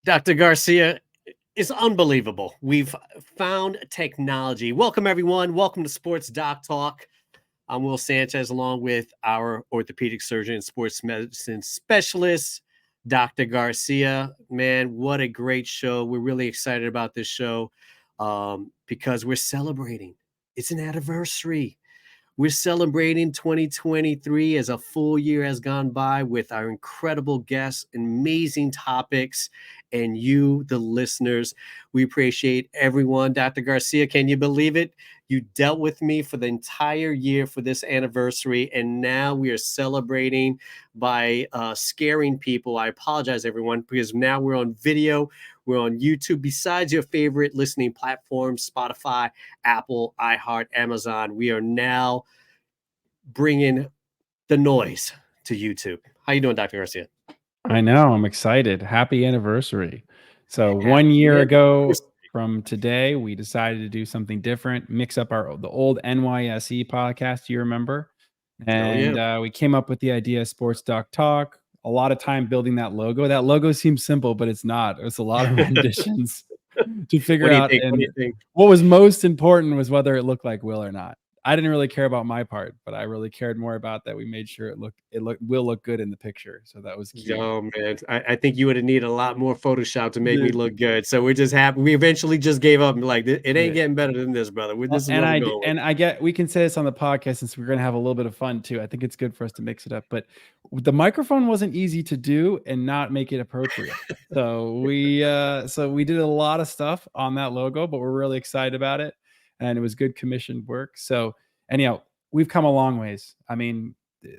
Dr. Garcia, is unbelievable. We've found technology. Welcome, everyone. Welcome to Sports Doc Talk. I'm Will Sanchez, along with our orthopedic surgeon and sports medicine specialist, Dr. Garcia. Man, what a great show. We're really excited about this show because we're celebrating. It's an anniversary. We're celebrating 2023 as a full year has gone by with our incredible guests, amazing topics, and you, the listeners. We appreciate everyone. Dr. Garcia, can you believe it? You dealt with me for the entire year for this anniversary, and now we are celebrating by scaring people. I apologize, everyone, because now we're on video. We're on YouTube. Besides your favorite listening platforms, Spotify, Apple, iHeart, Amazon, we are now bringing the noise to YouTube. How you doing, Dr. Garcia? I know. I'm excited. Happy anniversary. So Happy 1 year ago anniversary. from today, we decided to do something different, mix up the old NYSE podcast. You remember? Oh, yeah. And we came up with the idea of Sports Doc Talk. A lot of time building that logo. That logo seems simple, but it's not. It's a lot of renditions to figure What do you out. think? What do And you think? what was most important was whether it looked like Will or not. I didn't really care about my part, but I really cared more about that we made sure it will look good in the picture. So that was key. Oh, man. I think you would have needed a lot more Photoshop to make me look good. So we're just happy. We eventually just gave up and like, it ain't getting better than this, brother. This is And what we're I going with. and I get we can say this on the podcast since we're going to have a little bit of fun too. I think it's good for us to mix it up. But the microphone wasn't easy to do and not make it appropriate. So we did a lot of stuff on that logo, but we're really excited about it, and it was good commissioned work. So anyhow, we've come a long ways. I mean,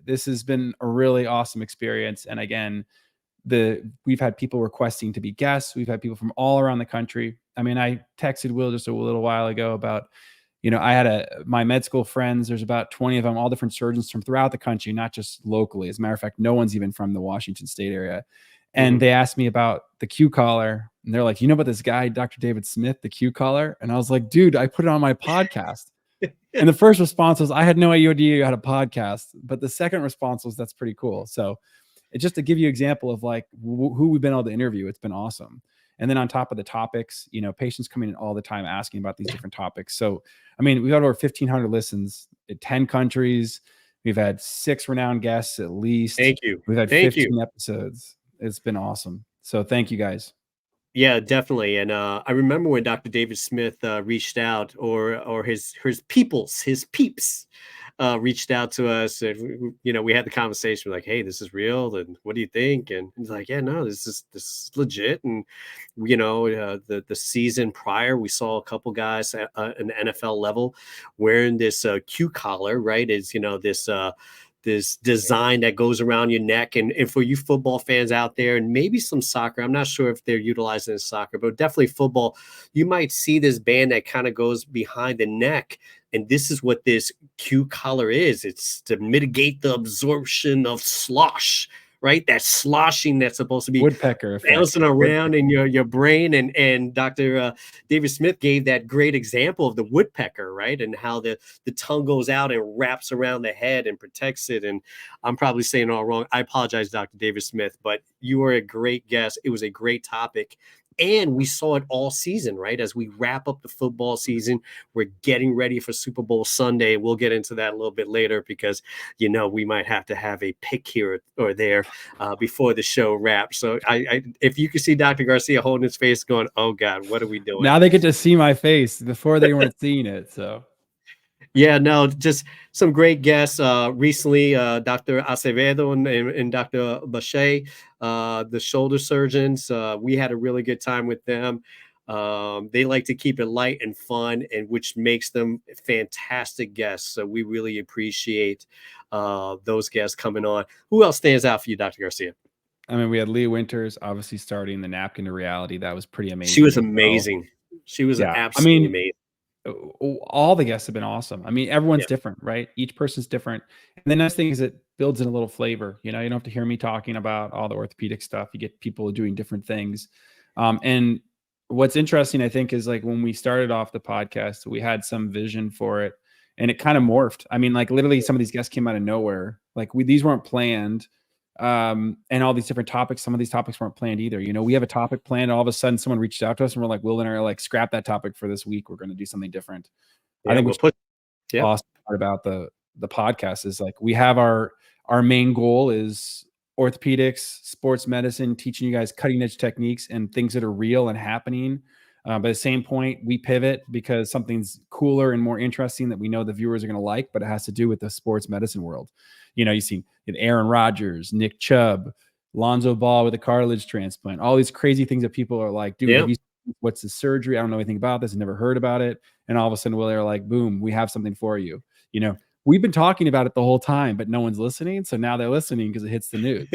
this has been a really awesome experience, and again, we've had people requesting to be guests. We've had people from all around the country. I mean, I texted Will just a little while ago about, I had my med school friends. There's about 20 of them, all different surgeons from throughout the country, not just locally. As a matter of fact, no one's even from the Washington State area. And they asked me about the Q collar, and they're like, "You know about this guy, Dr. David Smith, the Q collar?" And I was like, "Dude, I put it on my podcast." And the first response was, "I had no idea you had a podcast." But the second response was, "That's pretty cool." So it's just to give you an example of like who we've been able to interview. It's been awesome. And then on top of the topics, patients coming in all the time asking about these different topics. So, I mean, we've got over 1,500 listens in 10 countries. We've had 6 renowned guests at least. Thank you. We've had Thank you. 15 episodes. It's been awesome. So thank you guys. Yeah, definitely. And I remember when Dr. David Smith reached out, or his peeps reached out to us, and we had the conversation. We're like, "Hey, this is real, and what do you think?" And he's like, "Yeah, no, this is legit." And the season prior, we saw a couple guys at an NFL level wearing this Q collar, right? Is this design that goes around your neck. And for you football fans out there, and maybe some soccer, I'm not sure if they're utilizing in soccer, but definitely football, you might see this band that kind of goes behind the neck. And this is what this Q collar is. It's to mitigate the absorption of slosh, right? That sloshing that's supposed to be Woodpecker effect. bouncing around in your brain. And Dr. David Smith gave that great example of the woodpecker, right? And how the tongue goes out and wraps around the head and protects it. And I'm probably saying it all wrong. I apologize, Dr. David Smith, but you were a great guest. It was a great topic. And we saw it all season, right? As we wrap up the football season, we're getting ready for Super Bowl Sunday. We'll get into that a little bit later because, we might have to have a pick here or there before the show wraps. So if you could see Dr. Garcia holding his face going, "Oh God, what are we doing?" Now they get to see my face. Before they weren't seeing it. So Yeah, no, just some great guests. Recently, Dr. Acevedo and Dr. Bachet, the shoulder surgeons. We had a really good time with them. They like to keep it light and fun, and which makes them fantastic guests. So we really appreciate those guests coming on. Who else stands out for you, Dr. Garcia? I mean, we had Leah Winters obviously starting the napkin to reality. That was pretty amazing. She was amazing. She was Yeah. I absolutely mean, amazing. all the guests have been awesome. I mean, everyone's Yeah. different, right? Each person's different. And the nice thing is it builds in a little flavor. You don't have to hear me talking about all the orthopedic stuff. You get people doing different things. And what's interesting, I think, is like when we started off the podcast, we had some vision for it and it kind of morphed. I mean, like literally some of these guests came out of nowhere. Like these weren't planned. and all these different topics. Some of these topics weren't planned either. You know, we have a topic planned, and all of a sudden someone reached out to us and we're like, Will and I are like, scrap that topic for this week. We're going to do something different. I Yeah, think we'll which put. is Yeah. awesome part about the podcast is like we have our main goal is orthopedics, sports medicine, teaching you guys cutting edge techniques and things that are real and happening. But at the same point, we pivot because something's cooler and more interesting that we know the viewers are going to like, but it has to do with the sports medicine world. You know, you see Aaron Rodgers, Nick Chubb, Lonzo Ball with a cartilage transplant, all these crazy things that people are like, dude, Yeah. have you what's the surgery? I don't know anything about this. I've never heard about it. And all of a sudden, Will, they're like, boom, we have something for you. You know, we've been talking about it the whole time, but no one's listening. So now they're listening because it hits the news.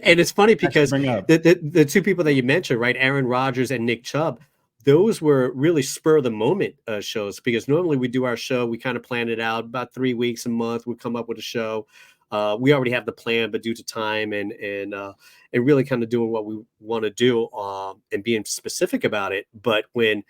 And it's funny because Bring up. the two people that you mentioned, right, Aaron Rodgers and Nick Chubb, those were really spur of the moment shows, because normally we do our show, we kind of plan it out about 3 weeks, a month, we come up with a show. We already have the plan, but due to time and really kind of doing what we want to do and being specific about it. But when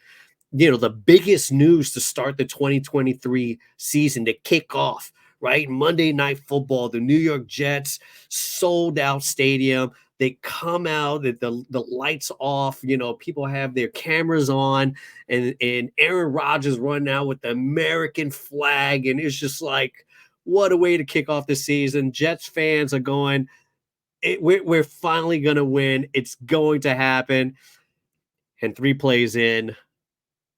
the biggest news to start the 2023 season, to kick off, right? Monday Night Football, the New York Jets, sold out stadium. They come out, the lights off, people have their cameras on, and Aaron Rodgers running out with the American flag. And it's just like, what a way to kick off the season. Jets fans are going, we're finally going to win. It's going to happen. And 3 plays in,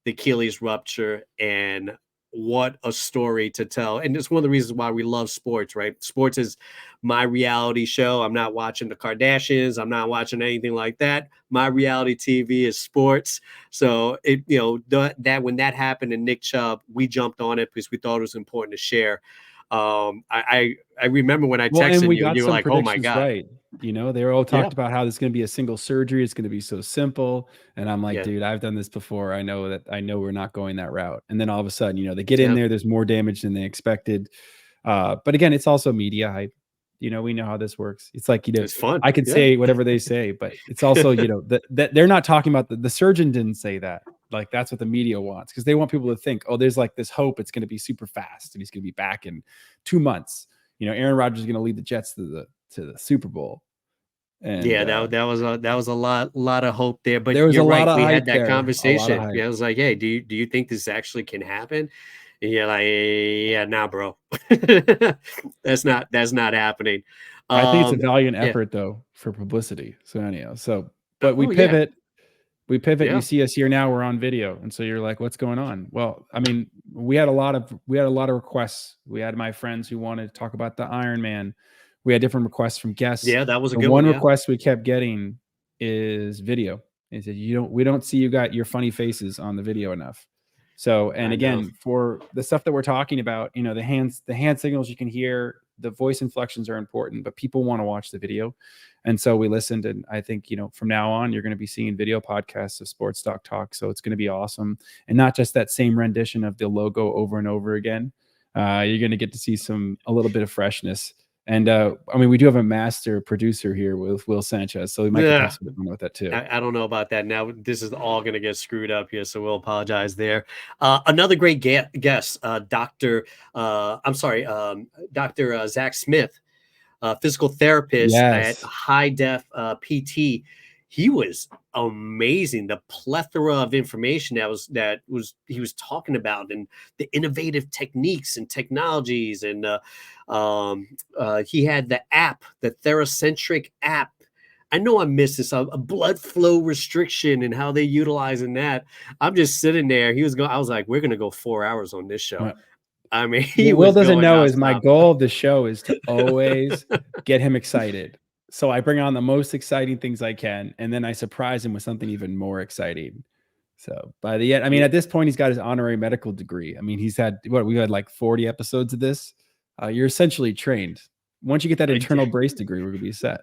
the Achilles rupture, and what a story to tell. And it's one of the reasons why we love sports, right? Sports is my reality show. I'm not watching the Kardashians. I'm not watching anything like that. My reality TV is sports. So that when that happened in Nick Chubb, we jumped on it because we thought it was important to share. I remember when I Well, and texted we you, got you were some like, "Oh my predictions God." right. You know, they were all Yeah. talked about how this is going to be a single surgery. It's going to be so simple. And I'm like, Yeah. dude, I've done this before. I know we're not going that route. And then all of a sudden, they get in Yeah. there. There's more damage than they expected. But again, it's also media hype. We know how this works. It's like, It's fun. I can Yeah. say whatever they say, but it's also, that they're not talking about the surgeon didn't say that. Like that's what the media wants, because they want people to think, oh, there's like this hope it's going to be super fast and he's going to be back in 2 months. Aaron Rodgers is going to lead the Jets to the Super Bowl. And Yeah, that was a lot of hope there. But there was a you're lot right. of We hype had that there, a lot of conversation. hype. Yeah, I was like, "Hey, do you think this actually can happen?" And you're like, "Yeah, nah, bro. That's not happening." I think it's a Um, valiant yeah. effort though for publicity. So anyhow, but we Oh yeah. pivot. You Yeah. see us here now, we're on video. And so you're like, what's going on? Well, I mean, we had a lot of requests. We had my friends who wanted to talk about the Iron Man. We had different requests from guests. Yeah, that was a The good one. one Yeah. request we kept getting is video. They said, we don't see you got your funny faces on the video enough. So, and I know. again, for the stuff that we're talking about, the hand signals you can hear, the voice inflections are important, but people want to watch the video. And so we listened, and I think, from now on, you're going to be seeing video podcasts of Sports Doc Talk. So it's going to be awesome. And not just that same rendition of the logo over and over again. You're going to get to see a little bit of freshness. And I mean, we do have a master producer here with Will Sanchez, so we might get to have some fun with that too. I don't know about that. Now this is all going to get screwed up here, so we'll apologize there. Another great guest, Doctor. I'm sorry, Doctor Zach Smith, physical therapist at Yes. High Def PT. He was amazing. The plethora of information that he was talking about, and the innovative techniques and technologies, and he had the app, the Theracentric app. I know I missed this, a blood flow restriction and how they're utilizing that. I'm just sitting there. I was like, we're going to go 4 hours on this show. I mean, he What Will was doesn't going know is my nonstop. goal of the show is to always get him excited. So I bring on the most exciting things I can, and then I surprise him with something even more exciting. So by the end, I mean, at this point, he's got his honorary medical degree. I mean, we've had like 40 episodes of this. You're essentially trained. Once you get that internal brace degree, we're going to be set.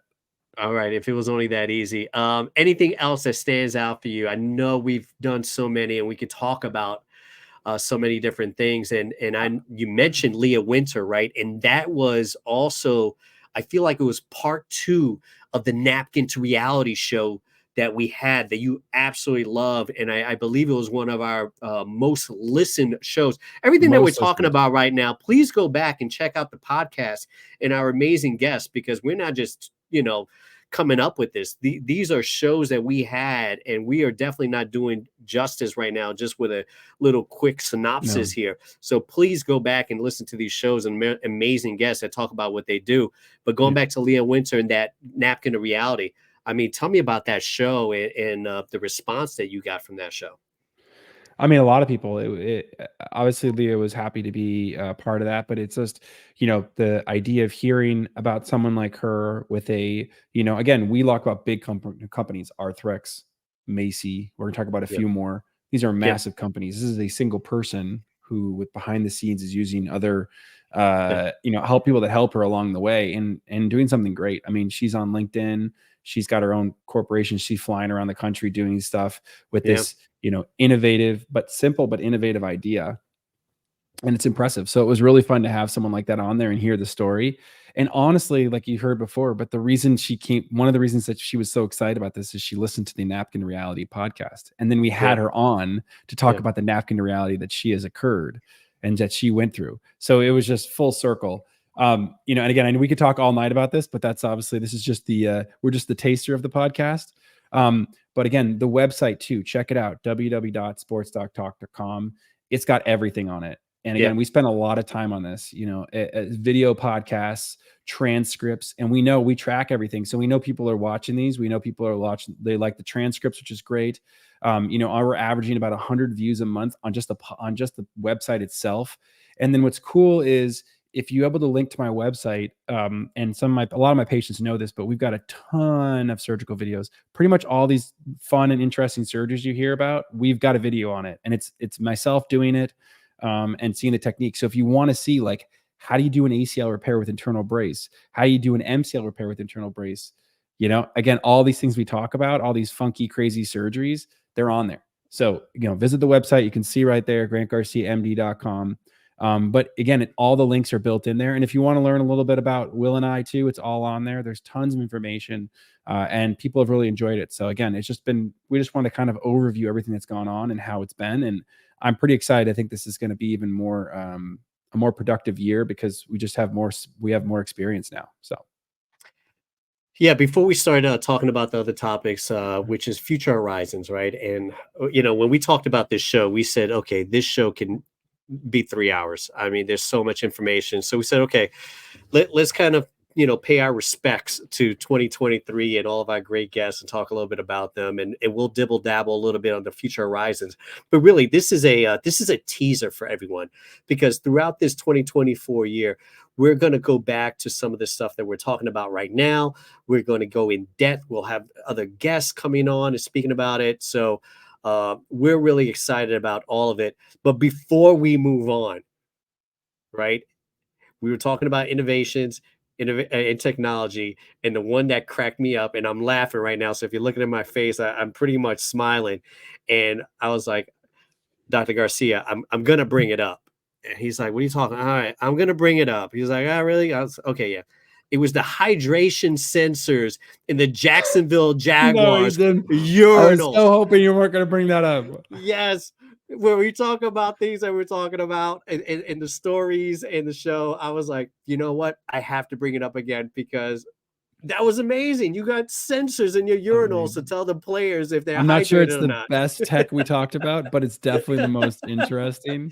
All right. If it was only that easy. Anything else that stands out for you? I know we've done so many, and we could talk about so many different things. And you mentioned Leah Winter, right? And that was also, I feel like it was part 2 of the Napkin to Reality show that we had that you absolutely love. And I believe it was one of our most listened shows. Everything that we're Most talking listened. about right now, please go back and check out the podcast and our amazing guests, because we're not just, coming up with this. These are shows that we had, and we are definitely not doing justice right now just with a little quick synopsis No. here. So please go back and listen to these shows and amazing guests that talk about what they do. But going Yeah. back to Leah Winter and that napkin of reality, I mean, tell me about that show and the response that you got from that show. I mean, a lot of people, obviously Leah was happy to be part of that, but it's just, the idea of hearing about someone like her with again, we talk about big companies, Arthrex, Macy. We're going to talk about a Yep. few more. These are Yep. massive companies. This is a single person who, with behind the scenes, is using other, Yep. help people that help her along the way and doing something great. I mean, she's on LinkedIn. She's got her own corporation. She's flying around the country doing stuff with Yeah. this, innovative but simple but innovative idea. And it's impressive. So it was really fun to have someone like that on there and hear the story. And honestly, like you heard before, but one of the reasons that she was so excited about this is she listened to the Napkin Reality podcast. And then we had Yeah. her on to talk Yeah. about the napkin reality that she has occurred and that she went through. So it was just full circle. And again, I know we could talk all night about this, but that's obviously, this is just we're just the taster of the podcast. But again, the website too, check it out, www.sportsdoctalk.com. It's got everything on it. And again, Yeah. we spent a lot of time on this, video podcasts, transcripts, and we track everything. So we know people are watching these. We know people are watching. They like the transcripts, which is great. We're averaging about 100 views a month on just the website itself. And then what's cool is if you're able to link to my website, and a lot of my patients know this, but we've got a ton of surgical videos. Pretty much all these fun and interesting surgeries you hear about, we've got a video on it, and it's myself doing it. And seeing the technique. So if you want to see, like, how do you do an ACL repair with internal brace? How do you do an MCL repair with internal brace? Again, all these things we talk about, all these funky, crazy surgeries, they're on there. So, visit the website. You can see right there, grantgarciamd.com. But again, all the links are built in there. And if you want to learn a little bit about Will and I too, it's all on there. There's tons of information, and people have really enjoyed it. So again, we just want to kind of overview everything that's gone on and how it's been. And I'm pretty excited. I think this is going to be even more, a more productive year because we have more experience now. So. Yeah, before we start talking about the other topics, which is future horizons, right? And when we talked about this show, we said, okay, this show can be 3 hours. I mean, there's so much information. So we said, okay, let's kind of pay our respects to 2023 and all of our great guests and talk a little bit about them, and we'll dibble dabble a little bit on the future horizons. But really, this is a teaser for everyone, because throughout this 2024 year, we're going to go back to some of the stuff that we're talking about right now. We're going to go in depth. We'll have other guests coming on and speaking about it. So we're really excited about all of it. But before we move on, right, we were talking about innovations in technology, and the one that cracked me up, and I'm laughing right now. So if you're looking at my face, I'm pretty much smiling. And I was like, Dr. Garcia, I'm gonna bring it up. And he's like, what are you talking? All right, I'm gonna bring it up. He's like, oh, really? I was okay, yeah. It was the hydration sensors in the Jacksonville No, you Jaguars didn't. I was urinals. so hoping you weren't going to bring that up. Yes. When we talk about things that we're talking about and the stories and the show, I was like, you know what? I have to bring it up again because that was amazing. You got sensors in your urinals to Amazing. tell the players if they're I'm not sure it's hydrated or the not. best tech we talked about, but it's definitely the most interesting.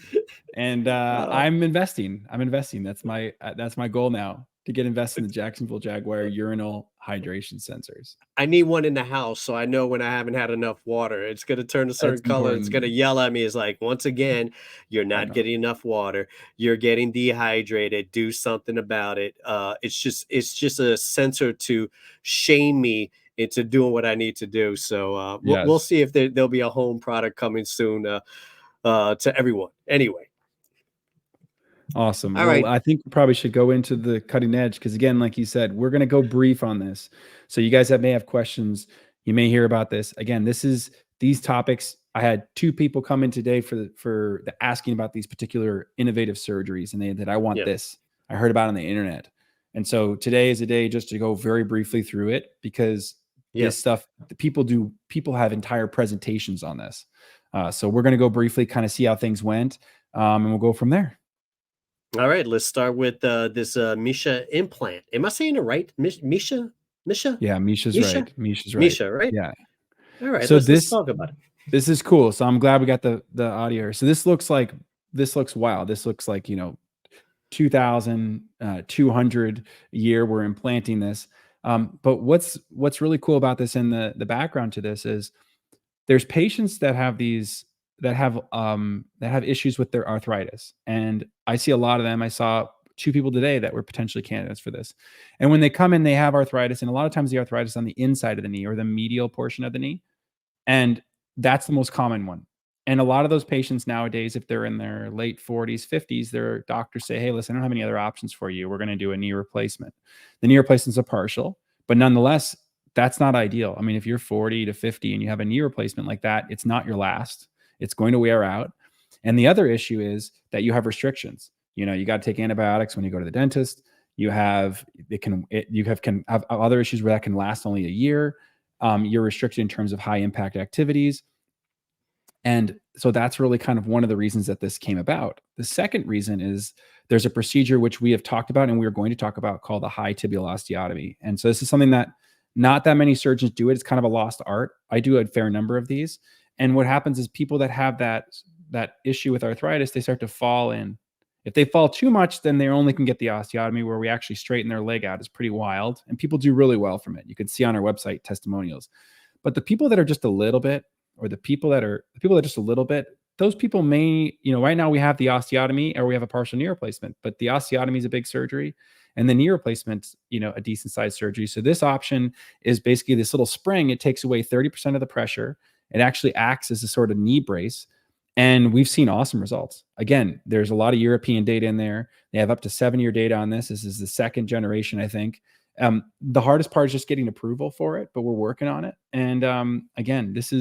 And Uh, I'm investing. That's my goal now, to get invested in the Jacksonville Jaguar urinal hydration sensors. I need one in the house so I know when I haven't had enough water. It's going to turn a certain That's color. It's going to important. yell at me. It's like, once again, you're I not know. getting enough water. You're getting dehydrated. Do something about it. It's just a sensor to shame me into doing what I need to do. So we'll Yes. see if there'll be a home product coming soon to everyone. Anyway, Awesome. all Well, right. I think we probably should go into the cutting edge because, again, like you said, we're going to go brief on this. So you guys may have questions. You may hear about this. Again, these topics. I had two people come in today for the asking about these particular innovative surgeries, and that I want Yeah. this. I heard about it on the internet, and so today is a day just to go very briefly through it because Yeah. This stuff, people have entire presentations on this. So we're going to go briefly kind of see how things went, and we'll go from there. All right, let's start with this MISHA implant. Am I saying it right? MISHA? MISHA? Yeah, Misha's MISHA? right. Misha's right. MISHA, right? Yeah. All right, So let's this talk about it. this is cool. So I'm glad we got the audio here. So this looks wild. This looks like 2,200 year we're implanting this. But what's really cool about this, and the background to this, is there's patients that have issues with their arthritis, and I see a lot of them. I saw 2 people today that were potentially candidates for this, and when they come in, they have arthritis, and a lot of times the arthritis on the inside of the knee or the medial portion of the knee, and that's the most common one. And a lot of those patients nowadays, if they're in their late 40s, 50s, their doctors say, hey, listen, I don't have any other options for you. We're going to do a knee replacement. The knee replacement's a partial, but nonetheless, that's not ideal. I mean, if you're 40 to 50 and you have a knee replacement like that, it's not your last. It's going to wear out. And the other issue is that you have restrictions. You got to take antibiotics when you go to the dentist. You have other issues where that can last only a year. You're restricted in terms of high impact activities. And so that's really kind of one of the reasons that this came about. The second reason is there's a procedure which we have talked about and we are going to talk about called the high tibial osteotomy. And so this is something that not that many surgeons do it. It's kind of a lost art. I do a fair number of these. And what happens is people that have that issue with arthritis, they start to fall in. If they fall too much, then they only can get the osteotomy, where we actually straighten their leg out. Is pretty wild. And people do really well from it. You can see on our website testimonials. But the people that are just a little bit, or the people that are just a little bit, those people may, right now we have the osteotomy or we have a partial knee replacement, but the osteotomy is a big surgery and the knee replacement, a decent sized surgery. So this option is basically this little spring. It takes away 30% of the pressure. It actually acts as a sort of knee brace. And we've seen awesome results. Again, there's a lot of European data in there. They have up to 7-year data on this. This is the second generation, I think. The hardest part is just getting approval for it, but we're working on it. And again, it's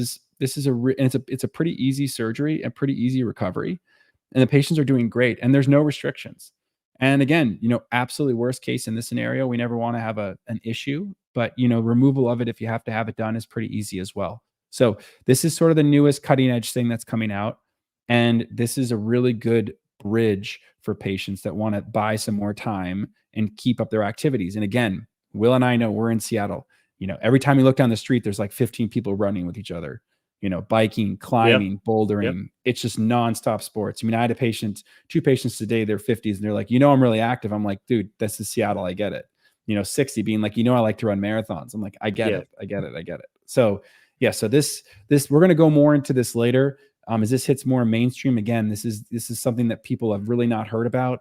a pretty easy surgery and pretty easy recovery, and the patients are doing great, and there's no restrictions. And again, absolutely worst case in this scenario, we never want to have an issue, but removal of it, if you have to have it done, is pretty easy as well. So this is sort of the newest cutting edge thing that's coming out. And this is a really good bridge for patients that want to buy some more time and keep up their activities. And again, Will and I know we're in Seattle. Every time you look down the street, there's like 15 people running with each other, biking, climbing, bouldering. Yep. It's just nonstop sports. I mean, I had 2 patients today, they're 50s, and they're like, I'm really active. I'm like, dude, this is Seattle. I get it. 60 being like, I like to run marathons. I'm like, I get it. I get it. So yeah, so this we're going to go more into this later. As this hits more mainstream, again, this is something that people have really not heard about.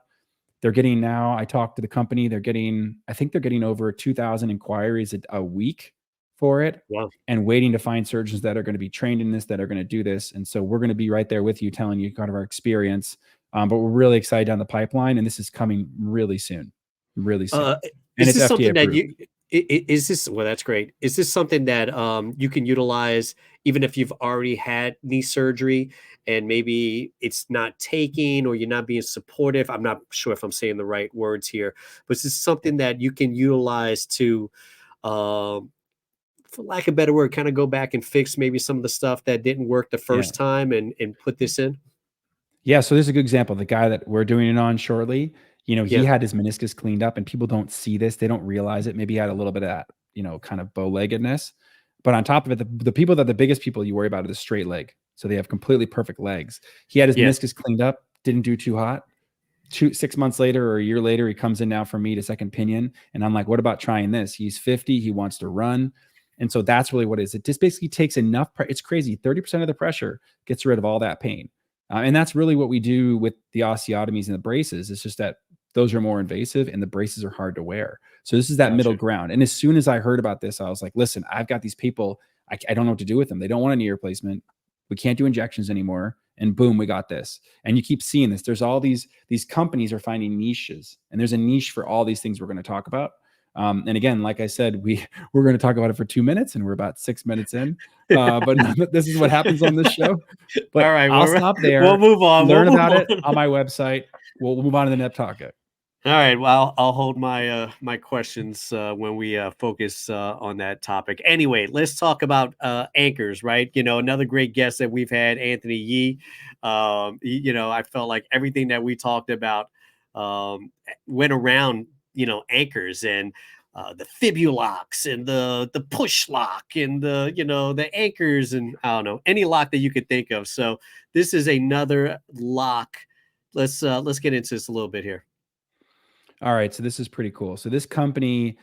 They're getting now, I talked to the company, I think they're getting over 2,000 inquiries a week for it. Wow. And waiting to find surgeons that are going to be trained in this, that are going to do this. And so we're going to be right there with you, telling you kind of our experience. But we're really excited down the pipeline, and this is coming really soon. And it's FDA approved. Is this, well, that's great. Is this something that you can utilize even if you've already had knee surgery and maybe it's not taking, or you're not being supportive? I'm not sure if I'm saying the right words here, but is this something that you can utilize to, for lack of a better word, kind of go back and fix maybe some of the stuff that didn't work the first time and put this in? Yeah. So there's a good example. The guy that we're doing it on shortly, he had his meniscus cleaned up, and people don't see this. They don't realize it. Maybe he had a little bit of that, kind of bow-leggedness. But on top of it, the people that the biggest people you worry about are the straight leg. So they have completely perfect legs. He had his meniscus cleaned up, didn't do too hot. 6 months later or a year later, he comes in now for me to second opinion. And I'm like, what about trying this? He's 50. He wants to run. And so that's really what it is. It just basically takes enough. It's crazy. 30% of the pressure gets rid of all that pain. And that's really what we do with the osteotomies and the braces. It's just that those are more invasive and the braces are hard to wear. So this is that middle ground. And as soon as I heard about this, I was like, listen, I've got these people. I don't know what to do with them. They don't want a knee replacement. We can't do injections anymore. And boom, we got this. And you keep seeing this. There's all these companies are finding niches, and there's a niche for all these things we're going to talk about. And again, like I said, we're going to talk about it for 2 minutes, and we're about 6 minutes in. But this is what happens on this show. But all right, I'll stop there. We'll move on. Learn about it on my website. We'll move on to the next topic. All right. Well, I'll hold my questions when we focus on that topic. Anyway, let's talk about anchors, right? Another great guest that we've had, Anthony Yee. I felt like everything that we talked about went around, anchors and the fibulocks and the push lock and the anchors and I don't know any lock that you could think of. So this is another lock. Let's get into this a little bit here. All right, so this is pretty cool. So this company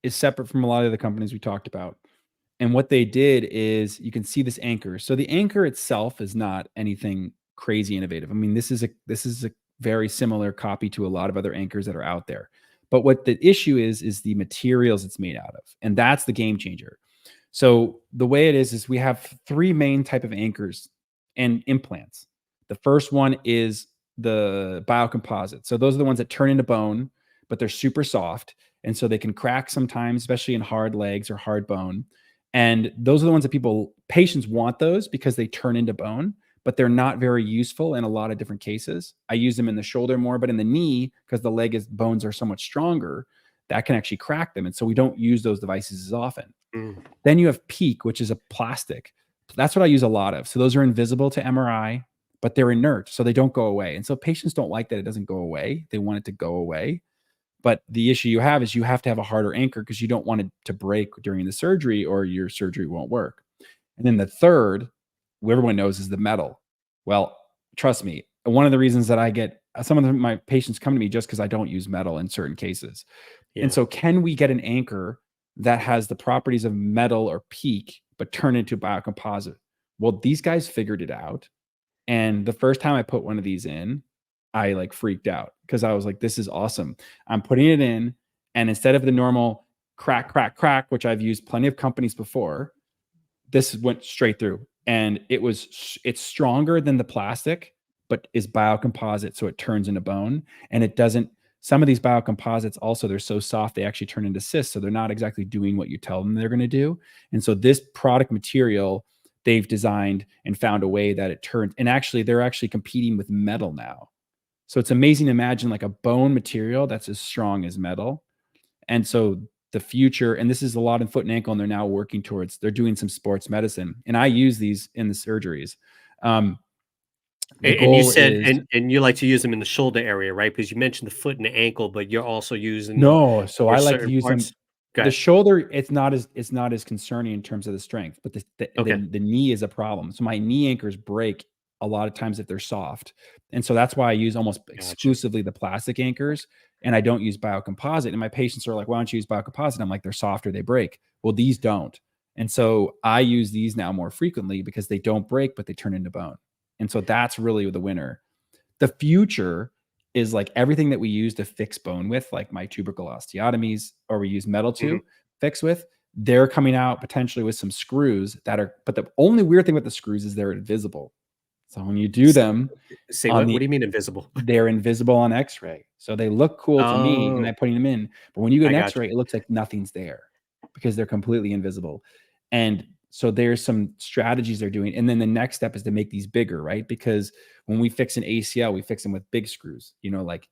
is separate from a lot of the companies we talked about. And what they did is you can see this anchor. So the anchor itself is not anything crazy innovative. I mean, this is a very similar copy to a lot of other anchors that are out there. But what the issue is the materials it's made out of. And that's the game changer. So the way it is we have three main type of anchors and implants. The first one is the biocomposite. So those are the ones that turn into bone, but they're super soft. And so they can crack sometimes, especially in hard legs or hard bone. And those are the ones that patients want those because they turn into bone, but they're not very useful in a lot of different cases. I use them in the shoulder more, but in the knee, because the bones are so much stronger, that can actually crack them. And so we don't use those devices as often. Mm. Then you have PEEK, which is a plastic. That's what I use a lot of. So those are invisible to MRI, but they're inert, so they don't go away. And so patients don't like that it doesn't go away. They want it to go away. But the issue you have is you have to have a harder anchor because you don't want it to break during the surgery or your surgery won't work. And then the third, who everyone knows, is the metal. Well, trust me, one of the reasons that I get some of my patients come to me just because I don't use metal in certain cases. Yeah. And so can we get an anchor that has the properties of metal or PEEK, but turn into biocomposite? Well, these guys figured it out. And the first time I put one of these in, I like freaked out because I was like, this is awesome. I'm putting it in, and instead of the normal crack, crack, crack, which I've used plenty of companies before, this went straight through. And it's stronger than the plastic, but is biocomposite. So it turns into bone, and it doesn't. Some of these biocomposites also, they're so soft, they actually turn into cysts. So they're not exactly doing what you tell them they're going to do. And so this product material, they've designed and found a way that it turns. And actually, they're actually competing with metal now. So it's amazing to imagine like a bone material that's as strong as metal. And so the future, and this is a lot in foot and ankle, and they're now working towards, they're doing some sports medicine. And I use these in the surgeries. The And you goal said is and you like to use them in the shoulder area, right? Because you mentioned the foot and the ankle, but you're also using them no. So for I like to certain use them. parts? Go The ahead. shoulder, it's not as concerning in terms of the strength, but Okay. the knee is a problem. So my knee anchors break a lot of times if they're soft. And so that's why I use almost Gotcha. exclusively the plastic anchors, and I don't use biocomposite. And my patients are like, why don't you use biocomposite? I'm like, they're softer, they break. Well, these don't. And so I use these now more frequently because they don't break, but they turn into bone. And so that's really the winner. The future is like everything that we use to fix bone with, like my tubercle osteotomies, or we use metal Mhm. to fix with. They're coming out potentially with some screws that are, but the only weird thing with the screws is they're invisible. So when you do S them Say on what? What the, do you mean invisible? they're invisible on x-ray. So they look cool to me and Oh, I'm putting them in, but when you get I an got x-ray, you. it looks like nothing's there because they're completely invisible. And so there's some strategies they're doing. And then the next step is to make these bigger, right? Because when we fix an ACL, we fix them with big screws, like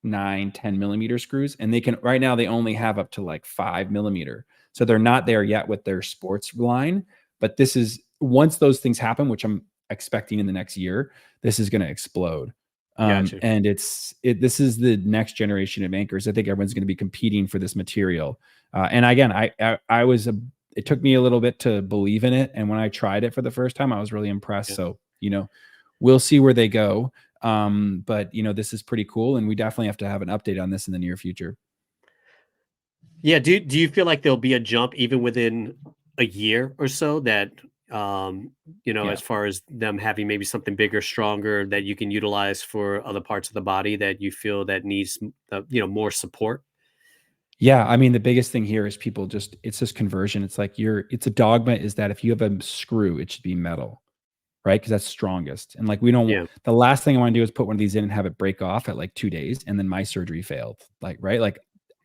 9-10 millimeter screws. And they can, right now, they only have up to like 5 millimeter. So they're not there yet with their sports line. But this is, once those things happen, which I'm expecting in the next year, this is going to explode. Gotcha. And this is the next generation of anchors. I think everyone's going to be competing for this material. And again, it took me a little bit to believe in it. And when I tried it for the first time, I was really impressed. Yeah. So, we'll see where they go. But this is pretty cool. And we definitely have to have an update on this in the near future. Yeah, do you feel like there'll be a jump even within a year or so that, Yeah. as far as them having maybe something bigger, stronger that you can utilize for other parts of the body that you feel that needs, more support? Yeah. I mean, the biggest thing here is it's just conversion. It's like it's a dogma is that if you have a screw, it should be metal, right? Because that's strongest. And like, Yeah. the last thing I want to do is put one of these in and have it break off at like 2 days. And then my surgery failed. Like, right. Like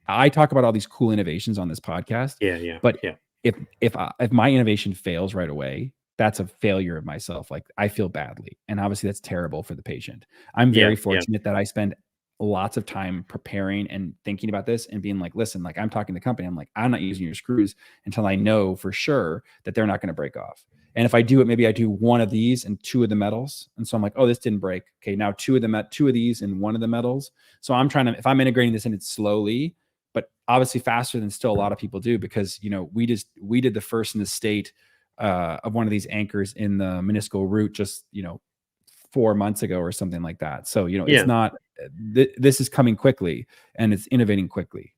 I talk about all these cool innovations on this podcast, Yeah, yeah, but yeah. if my innovation fails right away, that's a failure of myself. Like I feel badly. And obviously that's terrible for the patient. I'm Yeah, very yeah. fortunate that I spend lots of time preparing and thinking about this and being like, listen, like I'm talking to the company. I'm like, I'm not using your screws until I know for sure that they're not going to break off. And if I do it, maybe I do one of these and two of the metals. And so I'm like, oh, this didn't break. Okay, now two of these and one of the metals. So I'm trying to, if I'm integrating this in it slowly, but obviously faster than still a lot of people do, because we did the first in the state of one of these anchors in the meniscal root just 4 months ago or something like that. So it's Yeah. not this is coming quickly and it's innovating quickly.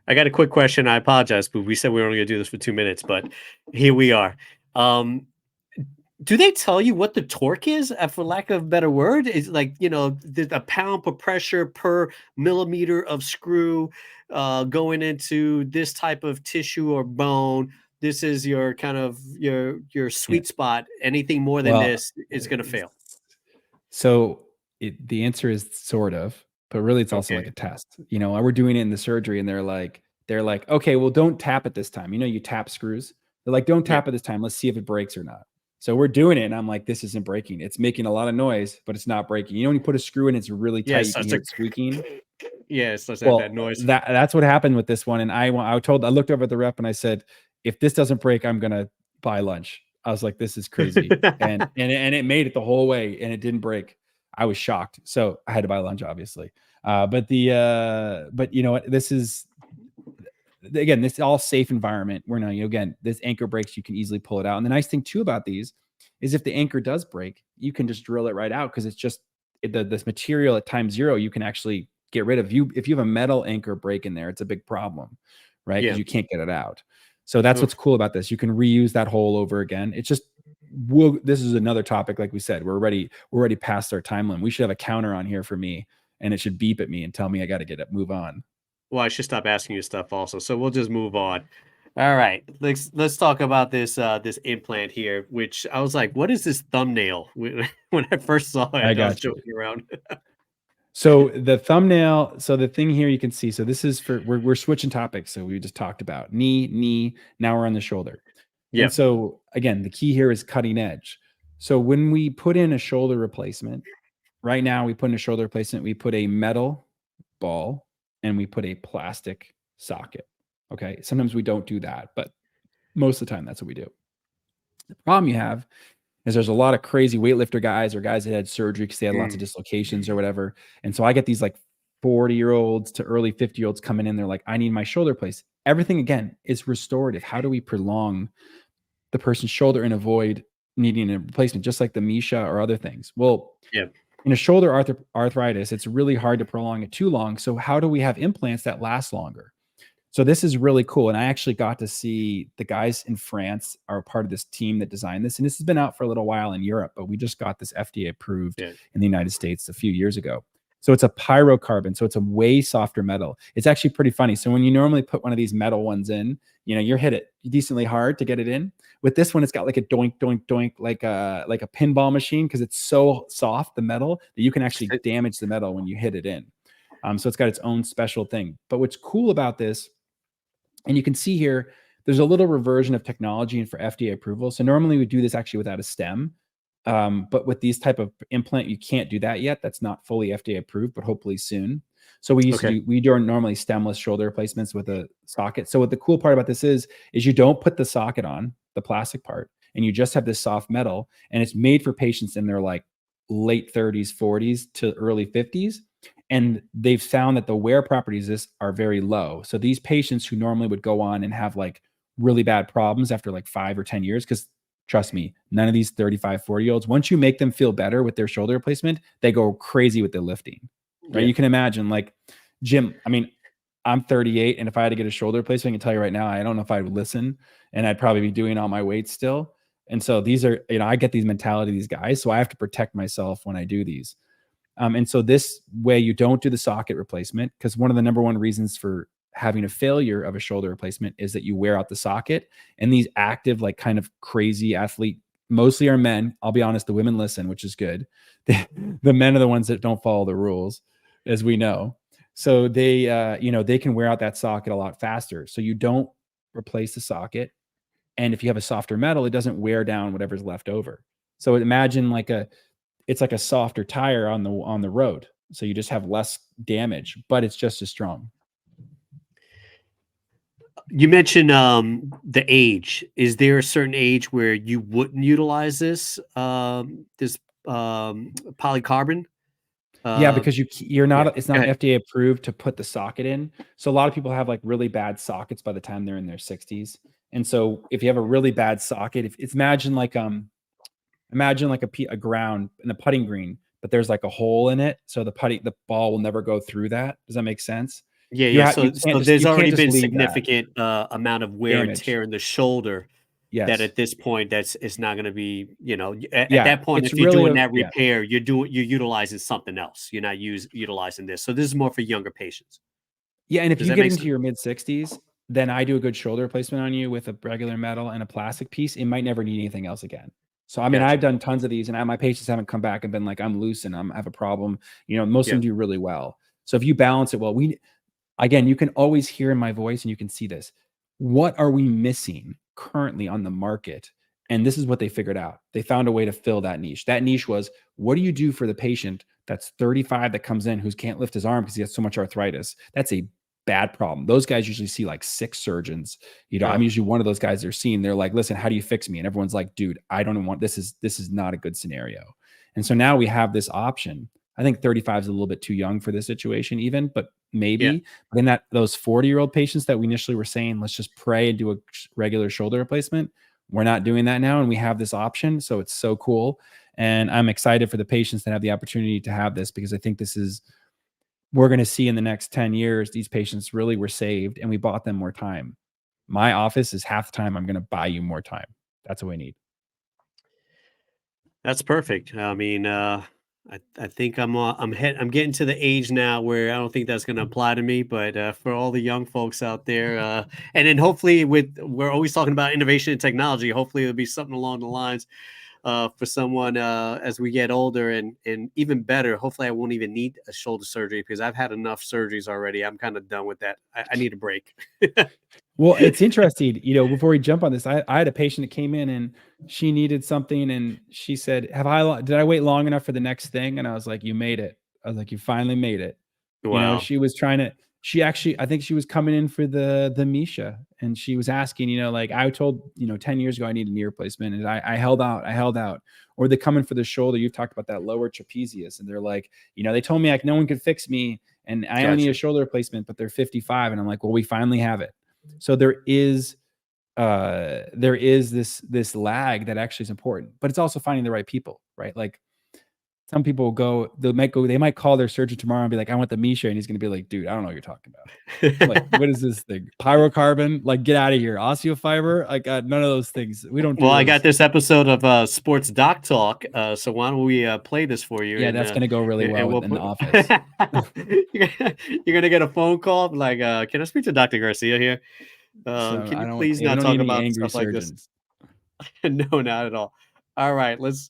I got a quick question. I apologize, but we said we were only going to do this for 2 minutes, but here we are. Do they tell you what the torque is, for lack of a better word? Is like, there's a pound per pressure per millimeter of screw going into this type of tissue or bone. This is your kind of your Yeah. sweet spot. Anything more than Well, this is going to fail. so the answer is sort of, but really it's also like Okay. a test. We're doing it in the surgery and they're like, okay, well, don't tap it this time. You tap screws. They're like, don't Yeah. tap it this time. Let's see if it breaks or not. So we're doing it. And I'm like, this isn't breaking. It's making a lot of noise, but it's not breaking. When you put a screw in, it's really tight. Yes, You can such hear a it squeaking. yeah, it's such that Well, noise. that's what happened with this one. And I looked over at the rep and I said, if this doesn't break, I'm going to buy lunch. I was like, this is crazy. And it made it the whole way and it didn't break. I was shocked. So I had to buy lunch, obviously. But what, this is, again, this is all safe environment. We're not, again, this anchor breaks, you can easily pull it out. And the nice thing too about these is if the anchor does break, you can just drill it right out, because it's just this material at time zero, you can actually get rid of. If you have a metal anchor break in there, it's a big problem, right? Because Yeah. you can't get it out. So that's what's Oof. cool about this. You can reuse that hole over again. It's just, this is another topic. Like we said, we're already past our time limit. We should have a counter on here for me, and it should beep at me and tell me I got to move on. Well, I should stop asking you stuff also. So we'll just move on. All right. Let's talk about this implant here, which I was like, what is this thumbnail? When I first saw I it, I was got you. joking around. So the thumbnail, so the thing here you can see, so this is for, we're switching topics. So we just talked about knee, now we're on the shoulder. Yeah. And so again, the key here is cutting edge. So when we put in a shoulder replacement, right now we put in a shoulder replacement, we put a metal ball and we put a plastic socket. Okay. Sometimes we don't do that, but most of the time that's what we do. The problem you have is there's a lot of crazy weightlifter guys or guys that had surgery because they had lots of dislocations or whatever. And so I get these like 40-year-olds to early 50-year-olds coming in. They're like, I need my shoulder replaced. Everything again is restorative. How do we prolong the person's shoulder and avoid needing a replacement, just like the MISHA or other things? Well, Yeah. in a shoulder arthritis, it's really hard to prolong it too long. So how do we have implants that last longer? So this is really cool. And I actually got to see the guys in France are part of this team that designed this. And this has been out for a little while in Europe, but we just got this FDA approved Yeah. in the United States a few years ago. So it's a pyrocarbon. So it's a way softer metal. It's actually pretty funny. So when you normally put one of these metal ones in, you're hit it decently hard to get it in. With this one, it's got like a doink, doink, doink, like a pinball machine, because it's so soft, the metal, that you can actually damage the metal when you hit it in. So it's got its own special thing. But what's cool about this, and you can see here, there's a little reversion of technology and for FDA approval. So normally we do this actually without a stem. But with these type of implant, you can't do that yet. That's not fully FDA approved, but hopefully soon. So we do normally stemless shoulder replacements with a socket. So what the cool part about this is you don't put the socket on, the plastic part, and you just have this soft metal, and it's made for patients in their like late 30s, 40s to early 50s. And they've found that the wear properties of this are very low. So these patients who normally would go on and have like really bad problems after like 5 or 10 years, because trust me, none of these 35, 40-year-olds, once you make them feel better with their shoulder replacement, they go crazy with their lifting, right? Yeah. You can imagine like Jim, I mean, I'm 38, and if I had to get a shoulder replacement, I can tell you right now, I don't know if I would listen, and I'd probably be doing all my weights still. And so these are, I get these mentality of these guys, so I have to protect myself when I do these. And so this way you don't do the socket replacement, because one of the number one reasons for having a failure of a shoulder replacement is that you wear out the socket. And these active, like kind of crazy athlete, mostly are men. I'll be honest, the women listen, which is good. The men are the ones that don't follow the rules, as we know. So they, they can wear out that socket a lot faster. So you don't replace the socket. And if you have a softer metal, it doesn't wear down whatever's left over. So imagine it's like a softer tire on the road. So you just have less damage, but it's just as strong. You mentioned the age. Is there a certain age where you wouldn't utilize this polycarbon? Yeah, Uh, because you're yeah, not, it's go not ahead. FDA approved to put the socket in. So a lot of people have like really bad sockets by the time they're in their 60s. And so if you have a really bad socket, if it's imagine like a ground in the putting green, but there's like a hole in it, so the ball will never go through that. Does that make sense? Yeah, You yeah. have So there's you can't already just been leave that significant amount of wear and damage. tear in the shoulder that Yes. at this point that's it's not going to be, at Yeah, that point it's if you're really doing a that yeah. repair, you're utilizing something else. You're not utilizing this. So this is more for younger patients. Yeah, and if Does you that get make into sense? your mid 60s, then I do a good shoulder replacement on you with a regular metal and a plastic piece. It might never need anything else again. So I mean, I've Gotcha. done tons of these, and my patients haven't come back and been like, "I'm loose and I have a problem." Most of Yeah. them do really well. So if you balance it well, again, you can always hear in my voice, and you can see this. What are we missing currently on the market? And this is what they figured out. They found a way to fill that niche. That niche was, what do you do for the patient that's 35 that comes in who can't lift his arm because he has so much arthritis? That's a bad problem. Those guys usually see like 6 surgeons. Uh, I'm usually one of those guys they're seeing. They're like, listen, how do you fix me? And everyone's like, dude, I don't want this is not a good scenario. And so now we have this option. I think 35 is a little bit too young for this situation, even, but yeah. maybe. But in those 40-year-old patients that we initially were saying, let's just pray and do a regular shoulder replacement. We're not doing that now, and we have this option. So it's so cool. And I'm excited for the patients that have the opportunity to have this, because I think we're going to see in the next 10 years, these patients really were saved and we bought them more time. My office is half the time I'm going to buy you more time. That's what we need. That's perfect. I mean, I think I'm getting to the age now where I don't think that's going to apply to me, but for all the young folks out there, and then hopefully we're always talking about innovation and technology. Hopefully it'll be something along the lines for someone as we get older, and even better. Hopefully I won't even need a shoulder surgery because I've had enough surgeries already. I'm kind of done with that. I need a break. Well, it's interesting, before we jump on this, I had a patient that came in and she needed something, and she said, did I wait long enough for the next thing? And I was like, you made it. I was like, you finally made it. Wow. She was she actually, I think she was coming in for the MISHA, and she was asking, like I told, 10 years ago, I need a knee replacement, and I held out. Or they come in for the shoulder. You've talked about that lower trapezius, and they're like, they told me like no one could fix me and I only need a Gotcha. shoulder replacement, but they're 55. And I'm like, well, we finally have it. So there is this lag that actually is important, but it's also finding the right people, right? Like some people they might call their surgeon tomorrow and be like, I want the MISHA, and he's going to be like, dude, I don't know what you're talking about. Like, what is this thing? Pyrocarbon? Like, get out of here. OssioFiber? Like, none of those things. We don't do Well, I got those. this episode of Sports Doc Talk, so why don't we play this for you, Yeah, and that's going to go really well we'll in the put. office. You're gonna get a phone call like, "Can I speak to Dr. Garcia here? So Can you please we not don't need talk any about angry stuff like this?" surgeons. No, not at all. All right, let's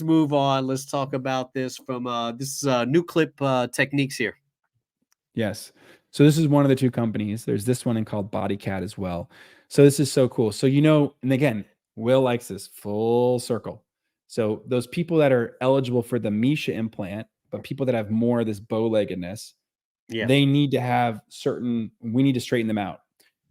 move on. Let's talk about this from this is New Clip Techniques here. Yes. So this is one of the two companies. There's this one called BodyCat as well. So this is so cool. So, and again, Will likes this full circle. So those people that are eligible for the MISHA implant, but people that have more of this bow-leggedness, Yeah, they need to have we need to straighten them out.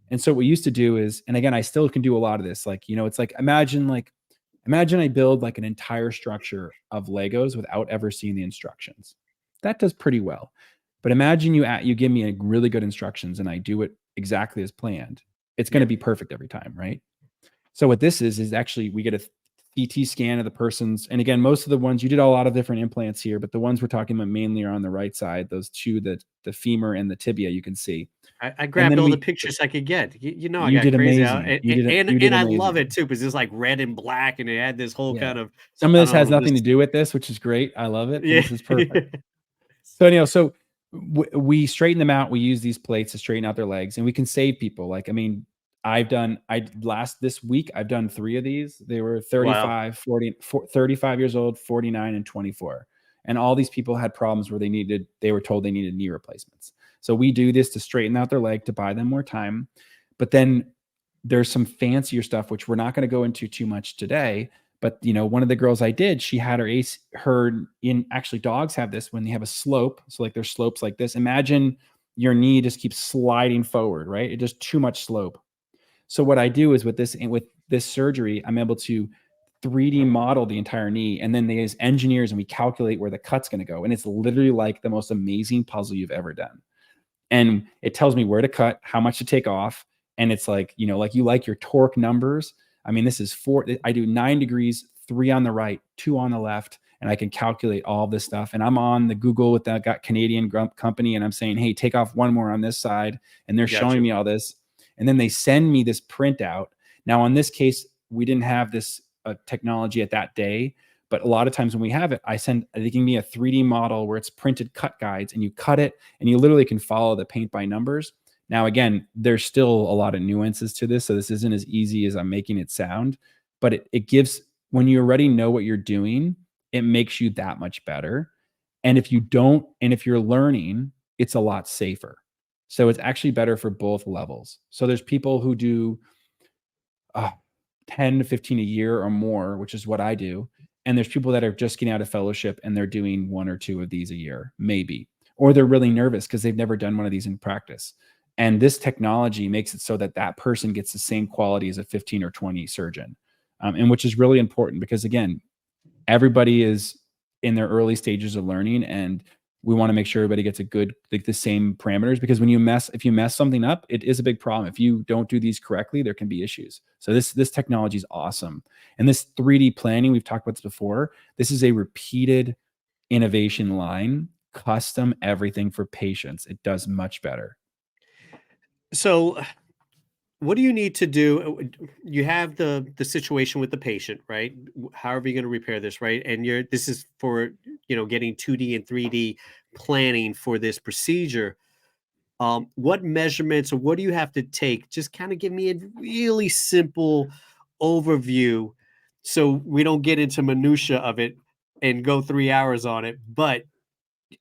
And so what we used to do is, and again, I still can do a lot of this. Like, it's like, imagine I build like an entire structure of Legos without ever seeing the instructions. That does pretty well. But imagine you give me a really good instructions and I do it exactly as planned. It's going yeah. to be perfect every time, right? So what this is actually we get a CT scan of the person's, and again, most of the ones you did a lot of different implants here, but the ones we're talking about mainly are on the right side. Those two, the femur and the tibia, you can see. I And grabbed then all the pictures I could get. I you got did crazy out, amazing. You did and I love amazing. it too because it's like red and black, and it had this whole Yeah. kind of Some of I this has don't know this. nothing to do with this, which is great. I love it. And Yeah, this is perfect. So anyhow, we straighten them out. We use these plates to straighten out their legs, and we can save people. Like, I mean, this week, I've done 3 of these. They were wow. 35, 35 years old, 49, and 24. And all these people had problems where they were told they needed knee replacements. So we do this to straighten out their leg, to buy them more time. But then there's some fancier stuff, which we're not going to go into too much today. But one of the girls I did, she had her in actually dogs have this when they have a slope. So like there's slopes like this. Imagine your knee just keeps sliding forward, right? It just too much slope. So what I do is with this surgery, I'm able to 3D model the entire knee. And then they as engineers and we calculate where the cut's going to go. And it's literally like the most amazing puzzle you've ever done. And it tells me where to cut, how much to take off. And it's like, like you like your torque numbers. I mean, this is I do 9 degrees, 3 on the right, 2 on the left, and I can calculate all this stuff. And I'm on the Google with that Canadian company, and I'm saying, hey, take off 1 more on this side. And they're showing me all this. And then they send me this printout. Now, in this case, we didn't have this technology at that day. But a lot of times when we have it, they give me a 3D model where it's printed cut guides, and you cut it and you literally can follow the paint by numbers. Now, again, there's still a lot of nuances to this. So this isn't as easy as I'm making it sound, but it gives, when you already know what you're doing, it makes you that much better. And if you don't, and if you're learning, it's a lot safer. So it's actually better for both levels. So there's people who do 10 to 15 a year or more, which is what I do. And there's people that are just getting out of fellowship and they're doing 1 or 2 of these a year, maybe, or they're really nervous because they've never done one of these in practice. And this technology makes it so that that person gets the same quality as a 15 or 20 surgeon. And which is really important because, again, everybody is in their early stages of learning, and we want to make sure everybody gets the same parameters, because if you mess something up, it is a big problem. If you don't do these correctly, there can be issues. So this technology is awesome. And this 3D planning, we've talked about this before. This is a repeated innovation line, custom everything for patients. It does much better. So what do you need to do? You have the situation with the patient, right? How are we going to repair this, right? And this is for, getting 2D and 3D planning for this procedure. What measurements or what do you have to take? Just kind of give me a really simple overview so we don't get into minutia of it and go 3 hours on it. But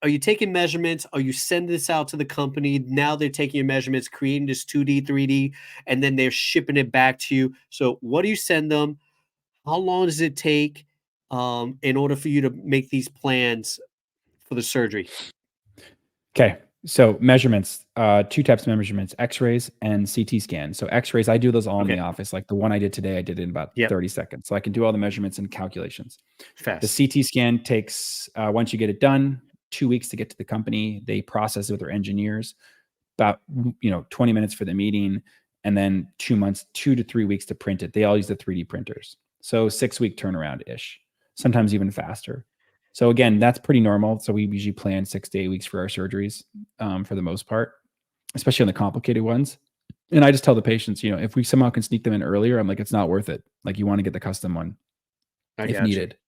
are you taking measurements? Are you sending this out to the company? Now they're taking your measurements, creating this 2D, 3D, and then they're shipping it back to you. So what do you send them? How long does it take in order for you to make these plans for the surgery? Okay. So measurements, 2 types of measurements, x-rays and CT scans. So x-rays, I do those all in the office. Like the one I did today, I did it in about 30 seconds. So I can do all the measurements and calculations. Fast. The CT scan takes, once you get it done, 2 weeks to get to the company. They process it with their engineers, about 20 minutes for the meeting, and then 2 to 3 weeks to print it. They all use the 3D printers. So 6-week turnaround-ish, sometimes even faster. So again, that's pretty normal. So we usually plan 6 to 8 weeks for our surgeries, for the most part, especially on the complicated ones. And I just tell the patients, if we somehow can sneak them in earlier, I'm like, it's not worth it. Like, you want to get the custom one if needed.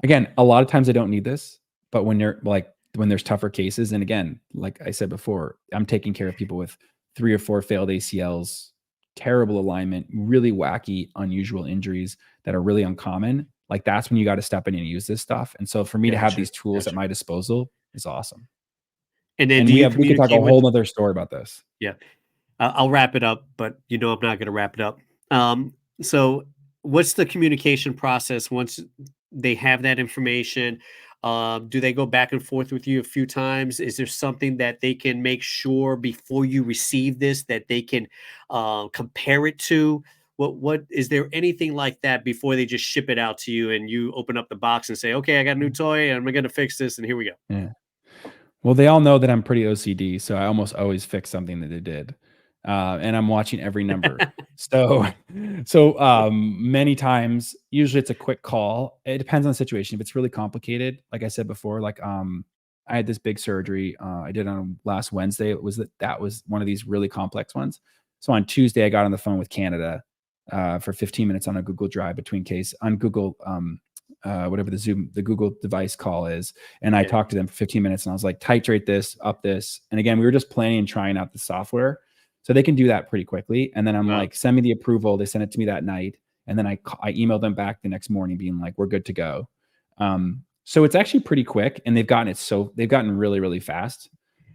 Again, a lot of times I don't need this, but when there's tougher cases, and again, like I said before, I'm taking care of people with 3 or 4 failed ACLs, terrible alignment, really wacky, unusual injuries that are really uncommon. Like, that's when you got to step in and use this stuff. And so for me to have these tools at my disposal is awesome. And then we could talk a whole nother story about this. Yeah. I'll wrap it up, but I'm not going to wrap it up. So what's the communication process once they have that information? Do they go back and forth with you a few times? Is there something that they can make sure before you receive this that they can compare it to? What is there anything like that before they just ship it out to you and you open up the box and say, okay, I got a new toy and I'm going to fix this and here we go? Yeah. Well, they all know that I'm pretty OCD, so I almost always fix something that they did. And I'm watching every number. So many times, usually it's a quick call. It depends on the situation. If it's really complicated, like I said before, I had this big surgery I did on last Wednesday. That was one of these really complex ones. So on Tuesday, I got on the phone with Canada for 15 minutes on a Google Drive on Google, whatever the Google device call is. And I talked to them for 15 minutes and I was like, titrate this, up this. And again, we were just planning and trying out the software. So they can do that pretty quickly. And then I'm like, send me the approval. They sent it to me that night. And then I emailed them back the next morning being like, we're good to go. So it's actually pretty quick, and they've gotten really, really fast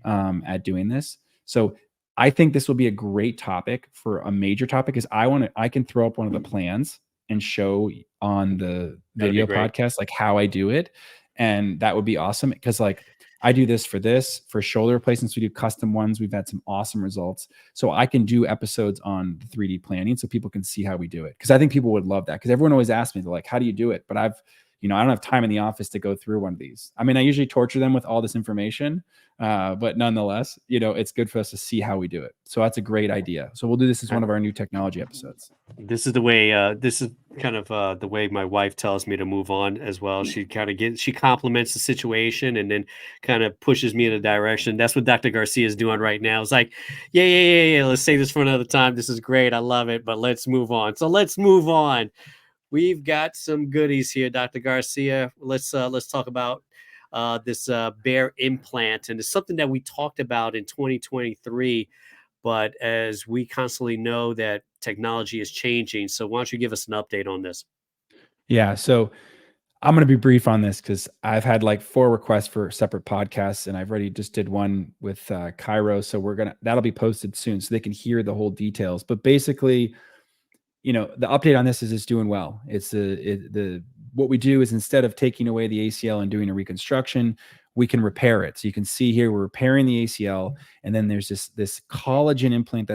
at doing this. So I think this will be a great topic for a major topic, is I can throw up one of the plans and show on the That'd be video great. podcast, like how I do it. And that would be awesome because like I do this for shoulder replacements. We do custom ones. We've had some awesome results. So I can do episodes on the 3D planning so people can see how we do it. Cause I think people would love that. Cause everyone always asks me, they're like, how do you do it? But I don't have time in the office to go through one of these. I mean, I usually torture them with all this information, but nonetheless, it's good for us to see how we do it. So that's a great idea. So we'll do this as one of our new technology episodes. This is the way. This is kind of the way my wife tells me to move on as well. She compliments the situation and then kind of pushes me in a direction. That's what Dr. Garcia is doing right now. It's like, yeah. Let's save this for another time. This is great. I love it, but let's move on. So let's move on. We've got some goodies here, Dr. Garcia. Let's talk about this Bear implant, and it's something that we talked about in 2023. But as we constantly know that technology is changing, so why don't you give us an update on this? Yeah. So I'm going to be brief on this because I've had like 4 requests for separate podcasts, and I've already just did one with Cairo. So that'll be posted soon so they can hear the whole details. But basically, the update on this is it's doing well. What we do is instead of taking away the ACL and doing a reconstruction, we can repair it. So you can see here, we're repairing the ACL. And then there's this collagen implant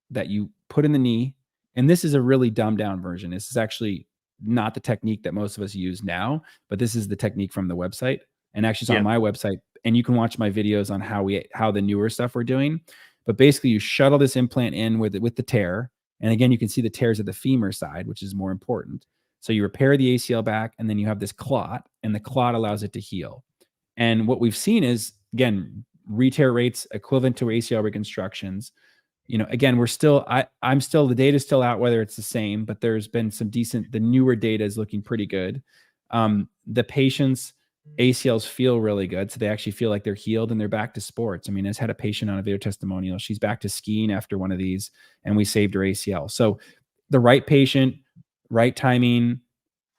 that you put in the knee. And this is a really dumbed down version. This is actually not the technique that most of us use now, but this is the technique from the website. And actually it's on my website. And you can watch my videos on how the newer stuff we're doing. But basically you shuttle this implant in with the tear. And again, you can see the tears at the femur side, which is more important. So you repair the ACL back, and then you have this clot, and the clot allows it to heal. And what we've seen is, again, re-tear rates equivalent to ACL reconstructions. Again, the data is still out whether it's the same, but there's been the newer data is looking pretty good. The patients' ACLs feel really good. So they actually feel like they're healed and they're back to sports. I mean, I just had a patient on a video testimonial. She's back to skiing after one of these, and we saved her ACL. So the right patient, right timing,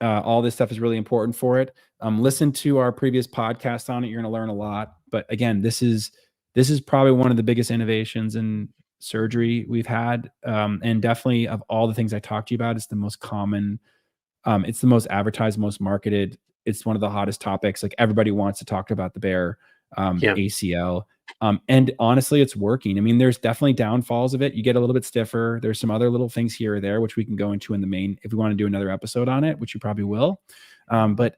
all this stuff is really important for it. Listen to our previous podcast on it. You're going to learn a lot. But again, this is probably one of the biggest innovations in surgery we've had. And definitely of all the things I talked to you about, it's the most common. It's the most advertised, most marketed. It's one of the hottest topics. Like everybody wants to talk about the Bear ACL. And honestly, it's working. I mean, there's definitely downfalls of it. You get a little bit stiffer. There's some other little things here or there, which we can go into in the main, if we want to do another episode on it, which you probably will. But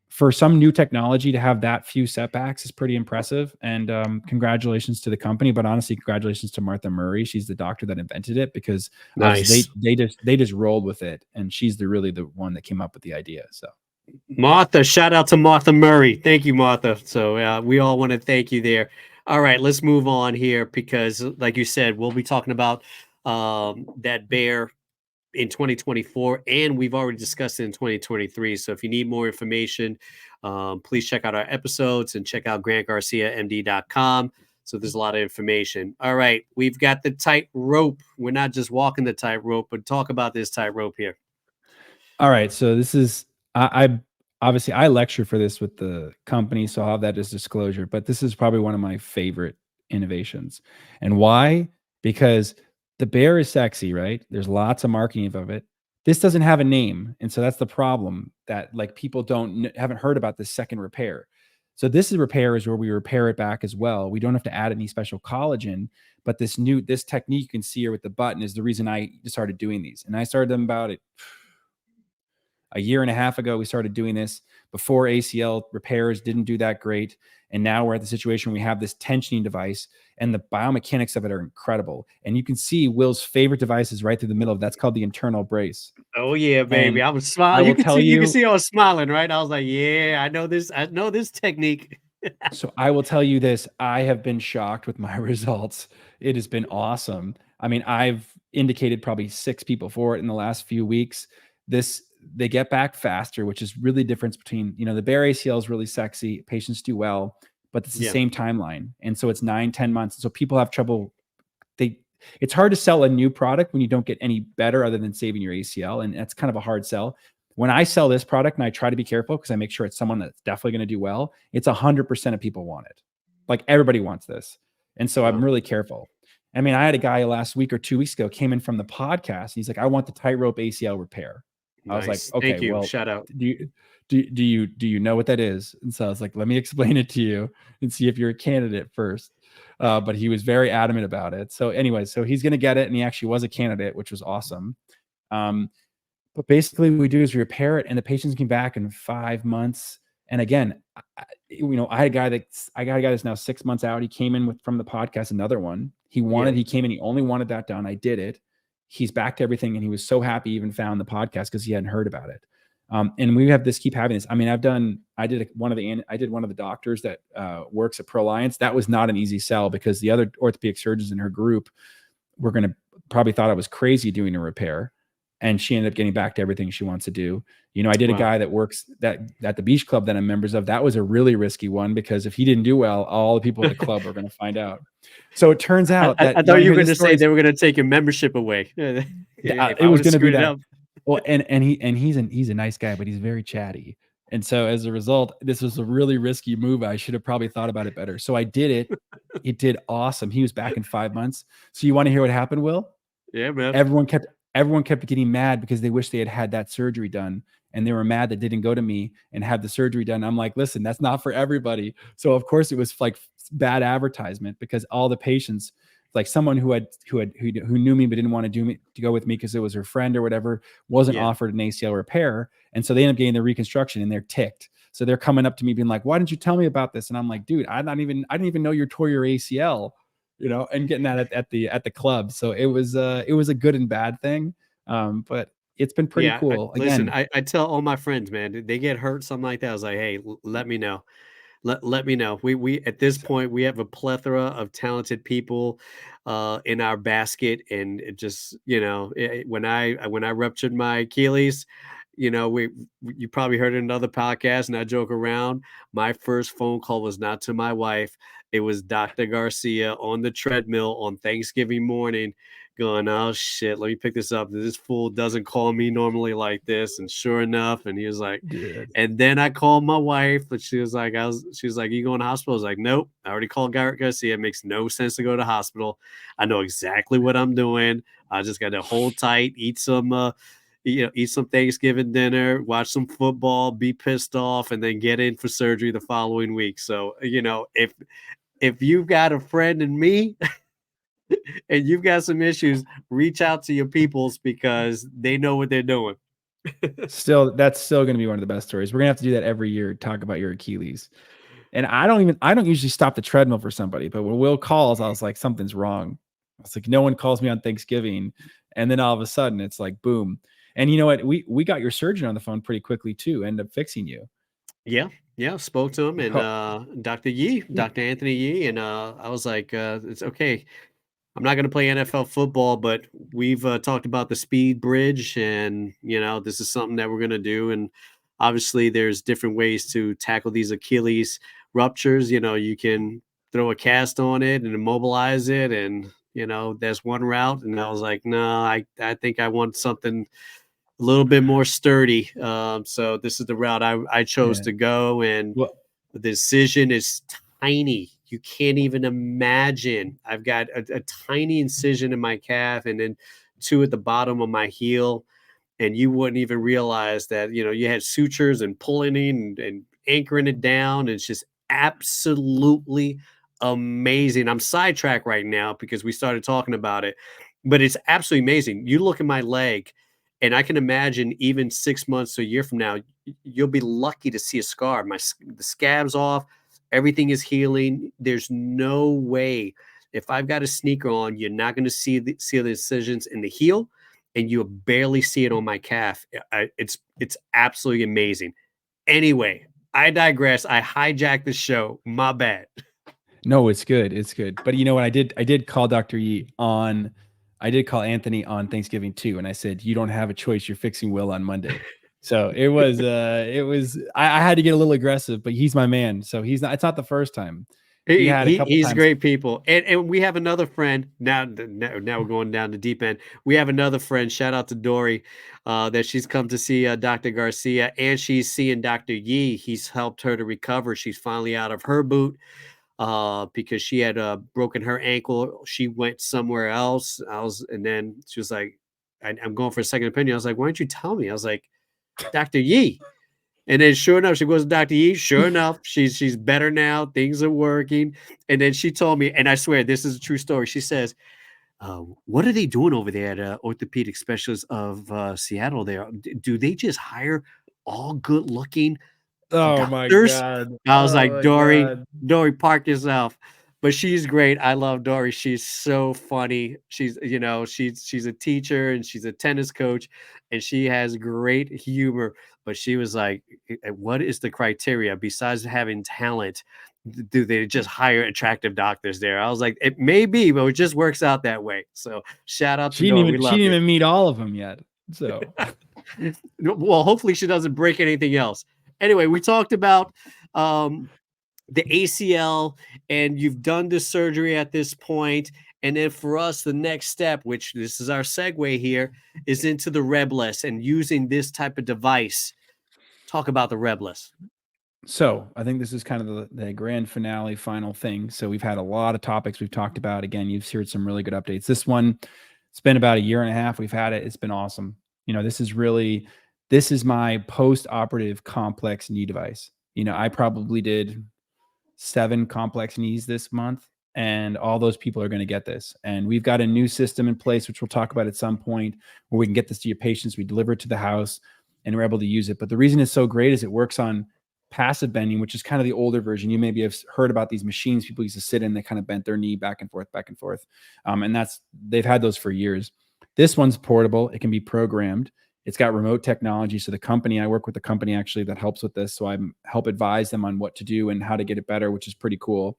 for some new technology to have that few setbacks is pretty impressive. And congratulations to the company, but honestly, congratulations to Martha Murray. She's the doctor that invented it because Nice. they just rolled with it. And she's really the one that came up with the idea. So Martha, shout out to Martha Murray. Thank you, Martha. So we all want to thank you there. All right, let's move on here because, like you said, we'll be talking about that Bear in 2024, and we've already discussed it in 2023. So if you need more information, please check out our episodes and check out grantgarciamd.com. So there's a lot of information. All right, we've got the tightrope. We're not just walking the tightrope, but talk about this tightrope here. all right. So this is I obviously I lecture for this with the company, so I'll have that as disclosure. But this is probably one of my favorite innovations. And why? Because the Bear is sexy, right? There's lots of marketing of it. This doesn't have a name, and so that's the problem that like people haven't heard about this second repair. So this repair is where we repair it back as well. We don't have to add any special collagen, but this technique you can see here with the button is the reason I started doing these. And I started them about a year and a half ago. We started doing this before ACL repairs didn't do that great. And now we're at the situation where we have this tensioning device, and the biomechanics of it are incredible. And you can see Will's favorite device is right through the middle of that's called the internal brace. Oh yeah, baby. And I was I smiling. will tell You can you, see I was smiling, right? I was like, yeah, I know this. I know this technique. so I will tell you this, I have been shocked with my results. It has been awesome. I mean, I've indicated probably 6 people for it in the last few weeks. They get back faster, which is really the difference between, the Bear ACL is really sexy. Patients do well, but it's the same timeline. And so it's 9-10 months. So people have trouble. It's hard to sell a new product when you don't get any better other than saving your ACL. And that's kind of a hard sell. When I sell this product, and I try to be careful because I make sure it's someone that's definitely going to do well, it's 100% of people want it. Like everybody wants this. And so I'm really careful. I mean, I had a guy last week or 2 weeks ago came in from the podcast. And he's like, I want the tightrope ACL repair. I was like, Nice. okay, Thank you. well, Shout out. do you do you know what that is? And so I was like, let me explain it to you and see if you're a candidate first. But he was very adamant about it. So anyway, so he's gonna get it, and he actually was a candidate, which was awesome. Um, but basically, what we do is we repair it, and the patients came back in 5 months. And again, I got a guy that's now 6 months out. He came in from the podcast, another one. Yeah. He came in, he only wanted that done. I did it. He's back to everything, and he was so happy he even found the podcast because he hadn't heard about it. And we have this keep having this. I mean, I did one of the doctors that works at ProLiance. That was not an easy sell because the other orthopedic surgeons in her group were going to probably thought I was crazy doing a repair. And she ended up getting back to everything she wants to do. I did a Wow. guy that works at the beach club that I'm members of. That was a really risky one because if he didn't do well, all the people at the club are going to find out. So it turns out that I you thought want to you were hear going this to say story. they were going to take your membership away. If It I was would have going to be screwed it that. up. Well, and he's a nice guy, but he's very chatty. And so as a result, this was a really risky move. I should have probably thought about it better. So I did it. It did awesome. He was back in 5 months. So you want to hear what happened, Will? Yeah, man. Everyone kept getting mad because they wish they had that surgery done, and they were mad that didn't go to me and have the surgery done. I'm like, listen, that's not for everybody. So of course it was like bad advertisement because all the patients, like someone who knew me but didn't want to go with me because it was her friend or whatever, wasn't Yeah. offered an ACL repair, and so they end up getting the reconstruction, and they're ticked. So they're coming up to me being like, "Why didn't you tell me about this?" And I'm like, "Dude, I didn't even know you tore your ACL." And getting that at the club. So it was a good and bad thing. But it's been pretty Yeah. cool. Listen, Again, I tell all my friends, man, they get hurt, something like that. I was like, hey, let me know. Let me know. We at this point we have a plethora of talented people in our basket, and it just when I ruptured my Achilles, we you probably heard it in another podcast, and I joke around. My first phone call was not to my wife; it was Dr. Garcia on the treadmill on Thanksgiving morning, going, "Oh shit, let me pick this up. This fool doesn't call me normally like this." And sure enough, and he was like, dude, and then I called my wife, but she was like, "You going to hospital?" I was like, "Nope, I already called Garrett Garcia. It makes no sense to go to hospital. I know exactly what I'm doing. I just got to hold tight, eat some Thanksgiving dinner, watch some football, be pissed off, and then get in for surgery the following week." So, if you've got a friend in me and you've got some issues, reach out to your peoples because they know what they're doing. that's still going to be one of the best stories. We're gonna have to do that every year. Talk about your Achilles. And I don't usually stop the treadmill for somebody, but when Will calls, I was like, something's wrong. I was like, no one calls me on Thanksgiving, and then all of a sudden, it's like, boom. And you know what? We got your surgeon on the phone pretty quickly too. End up fixing you. Yeah, yeah, spoke to him He and, called. Dr. Anthony Yee, and, I was like, "It's okay. I'm not gonna play NFL football, but we've, talked about the speed bridge and, this is something that we're gonna do, and obviously, there's different ways to tackle these Achilles ruptures. You can throw a cast on it and immobilize it, and, that's one route." And I was like, "No, I think I want something a little bit more sturdy." So this is the route I chose Yeah. to go, and Well, the decision is tiny. You can't even imagine. I've got a tiny incision in my calf, and then two at the bottom of my heel, and you wouldn't even realize that you had sutures and pulling and anchoring it down. It's just absolutely amazing. I'm sidetracked right now because we started talking about it, but it's absolutely amazing. You look at my leg, and I can imagine even 6 months to a year from now, you'll be lucky to see a scar. The scab's off, everything is healing. There's no way, if I've got a sneaker on, you're not going to see the incisions in the heel, and you'll barely see it on my calf. It's absolutely amazing. Anyway, I digress. I hijacked the show. My bad. no, it's good. It's good. But you know what? I did call Dr. Yee on, I did call Anthony on Thanksgiving too. And I said, you don't have a choice. You're fixing Will on Monday. So I had to get a little aggressive, but he's my man. So it's not the first time. He had a couple He's times. great people, and we have another friend now. Now we're going down the deep end. We have another friend. Shout out to Dory, that she's come to see Dr. Garcia, and she's seeing Dr. Yee. He's helped her to recover. She's finally out of her boot, because she had broken her ankle. She went somewhere else. And then she was like, "I'm going for a second opinion." I was like, "Why don't you tell me?" I was like, Dr. Yee. And then sure enough, she goes to Dr. Yee. Sure enough, she's better now. Things are working. And then she told me, and I swear this is a true story. She says, what are they doing over there at Orthopedic Specialists of Seattle there? Do they just hire all good looking Oh my doctors? God. I was Oh like, my Dory, God. Dory, park yourself. But she's great. I love Dory. She's so funny. She's, she's a teacher and she's a tennis coach and she has great humor. But she was like, what is the criteria besides having talent? Do they just hire attractive doctors there? I was like, it may be, but it just works out that way. So shout out to Dory. We She love didn't you. even meet all of them yet. So Well, hopefully she doesn't break anything else. Anyway, we talked about um, the ACL, and you've done the surgery at this point. And then for us, the next step, which this is our segue here, is into the Rebless and using this type of device. Talk about the Rebless. So I think this is kind of the grand finale, final thing. So we've had a lot of topics we've talked about. Again, you've heard some really good updates. This one, it's been about a year and a half. We've had it. It's been awesome. This is my post-operative complex knee device. I probably did 7 complex knees this month, and all those people are going to get this. And we've got a new system in place, which we'll talk about at some point, where we can get this to your patients. We deliver it to the house and we're able to use it. But the reason it's so great is it works on passive bending, which is kind of the older version. You maybe have heard about these machines people used to sit in, they kind of bent their knee back and forth, back and forth. And they've had those for years. This one's portable. It can be programmed. It's got remote technology. So I work with the company actually that helps with this. So I help advise them on what to do and how to get it better, which is pretty cool.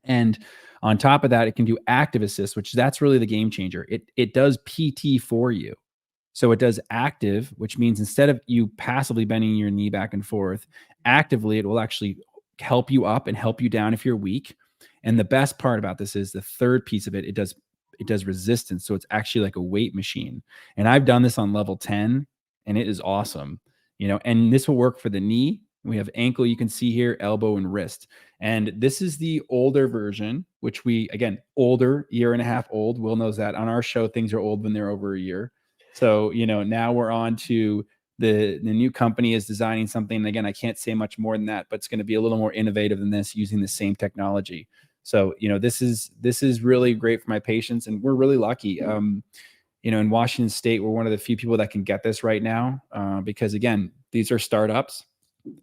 And on top of that, it can do active assist, which that's really the game changer. It does PT for you. So it does active, which means instead of you passively bending your knee back and forth, actively, it will actually help you up and help you down if you're weak. And the best part about this is the third piece of it, it does resistance. So it's actually like a weight machine. And I've done this on level 10 and it is awesome. And this will work for the knee. We have ankle, you can see here, elbow and wrist. And this is the older version, which older, year and a half old. Will knows that on our show, things are old when they're over a year. So, now we're on to the new company is designing something. Again, I can't say much more than that, but it's going to be a little more innovative than this using the same technology. So, this is really great for my patients, and we're really lucky. In Washington State, we're one of the few people that can get this right now because, again, these are startups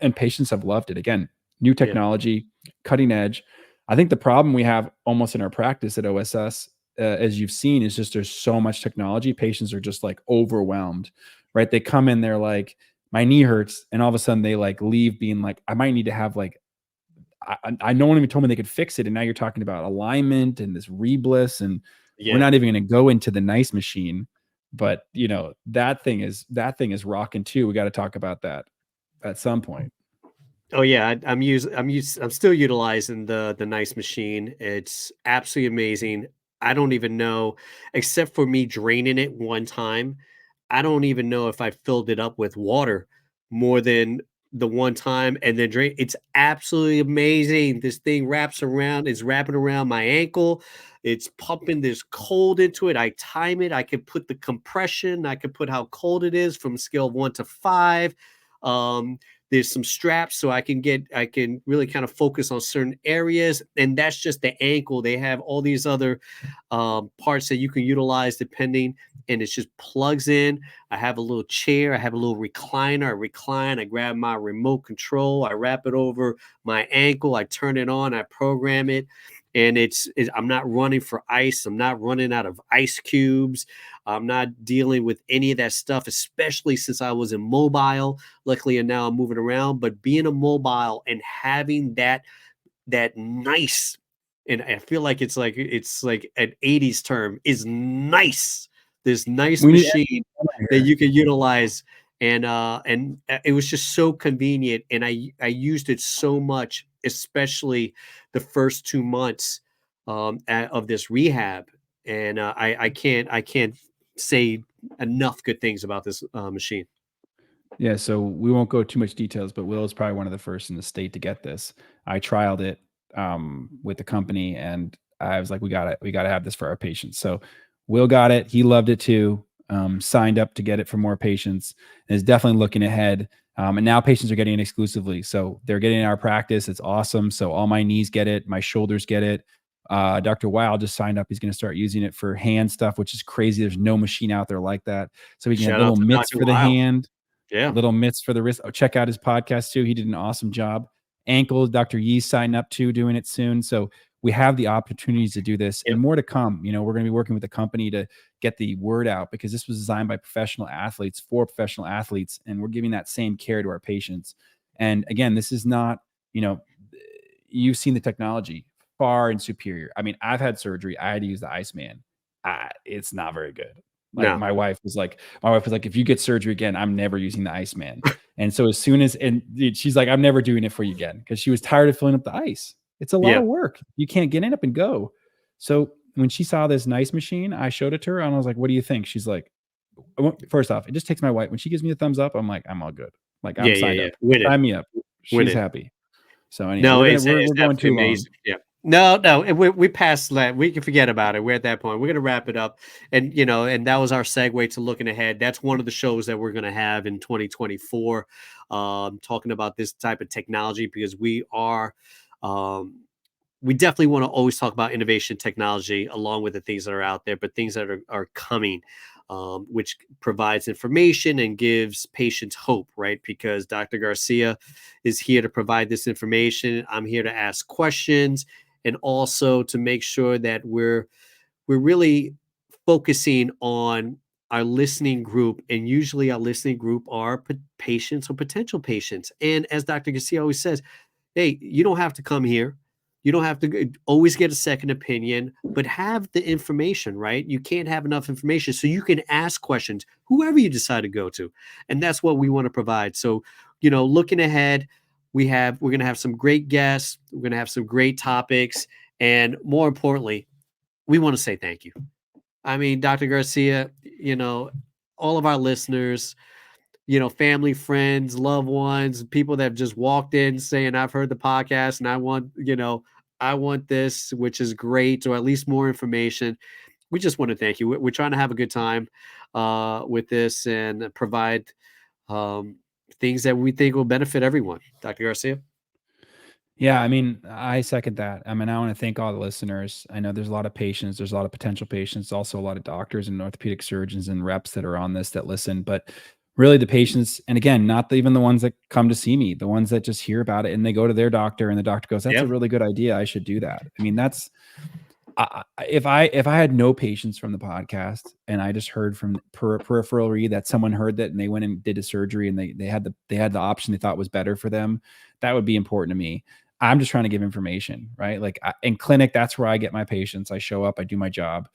and patients have loved it. Again, new technology, cutting edge. I think the problem we have almost in our practice at OSS, as you've seen, is just there's so much technology. Patients are just like overwhelmed, right? They come in, they're like, my knee hurts. And all of a sudden they like leave being like, I might need to have like, no one even told me they could fix it. And now you're talking about alignment and this Rebliss, and we're not even going to go into the nice machine, but that thing is rocking too. We got to talk about that at some point. Oh yeah, I'm still utilizing the nice machine. It's absolutely amazing. I don't even know, except for me draining it one time, I don't even know if I filled it up with water more than the one time and then drain. It's absolutely amazing. This thing is wrapping around my ankle. It's pumping this cold into it. I time it. I can put the compression. I can put how cold it is from a scale of 1 to 5. There's some straps so I can really kind of focus on certain areas, and that's just the ankle. They have all these other parts that you can utilize depending, and it just plugs in. I have a little chair, I have a little recliner. I recline, I grab my remote control, I wrap it over my ankle, I turn it on, I program it, and I'm not running for ice. I'm not running out of ice cubes. I'm not dealing with any of that stuff, especially since I was immobile. Luckily, and now I'm moving around. But being immobile and having that nice, and I feel like it's like an '80s term, is nice. This nice machine that you can utilize, and it was just so convenient, and I used it so much, especially the first 2 months of this rehab, and I can't say enough good things about this machine. Yeah, so we won't go too much details, but Will is probably one of the first in the state to get this. I trialed it with the company, and I was like, we got to have this for our patients. So Will got it. He loved it too. signed up to get it for more patients, and is definitely looking ahead. And now patients are getting it exclusively. So they're getting it in our practice. It's awesome. So all my knees get it. My shoulders get it. Dr. Weil just signed up. He's going to start using it for hand stuff, which is crazy. There's no machine out there like that. So we can have Shout out little to mitts Dr. for the Weil. hand, Yeah. little mitts for the wrist. Oh, check out his podcast too. He did an awesome job. Ankles, Dr. Yee's signed up too, doing it soon. So we have the opportunities to do this, Yep. and more to come. You know, we're going to be working with the company to get the word out, because this was designed by professional athletes for professional athletes, and we're giving that same care to our patients. And again, this is not, you know, you've seen the technology far and superior. I mean, I've had surgery. I had to use the Iceman. It's not very good. Like No. my wife was like, if you get surgery again, I'm never using the Iceman. And so as soon as, and she's like, I'm never doing it for you again, because she was tired of filling up the ice. It's a lot Yeah. of work. You can't get in up and go. So when she saw this nice machine, I showed it to her and I was like, what do you think? She's like, first off, it just takes my wife. When she gives me the thumbs up, I'm like, I'm all good. Like, I'm signed up. Winning. Sign me up. She's Winning. happy. So anyhow, No, we're it's going too absolutely long. amazing. Yeah. No, we passed that. We can forget about it. We're at that point. We're gonna wrap it up, and and that was our segue to looking ahead. That's one of the shows that we're gonna have in 2024, talking about this type of technology, because we definitely want to always talk about innovation technology along with the things that are out there, but things that are coming, which provides information and gives patients hope, right? Because Dr. Garcia is here to provide this information. I'm here to ask questions, and also to make sure that we're really focusing on our listening group, and usually our listening group are patients or potential patients. And as Dr. Garcia always says, hey, you don't have to come here. You don't have to always get a second opinion, but have the information, right? You can't have enough information, so you can ask questions, whoever you decide to go to. And that's what we want to provide. So, looking ahead, we're going to have some great guests. We're going to have some great topics. And more importantly, we want to say thank you. I mean, Dr. Garcia, all of our listeners, family, friends, loved ones, people that have just walked in saying, I've heard the podcast and I want this, which is great, or at least more information. We just want to thank you. We're trying to have a good time with this, and provide things that we think will benefit everyone. Dr. Garcia? Yeah, I mean, I second that. I mean, I want to thank all the listeners. I know there's a lot of patients, there's a lot of potential patients, also a lot of doctors and orthopedic surgeons and reps that are on this that listen. But really, the patients, and again, not even the ones that come to see me, the ones that just hear about it and they go to their doctor and the doctor goes, "That's a Yeah. really good idea. I should do that." I mean, that's if I had no patients from the podcast and I just heard from peripheral read that someone heard that and they went and did a surgery and they had the option they thought was better for them, that would be important to me. I'm just trying to give information, right? Like in clinic, that's where I get my patients. I show up, I do my job.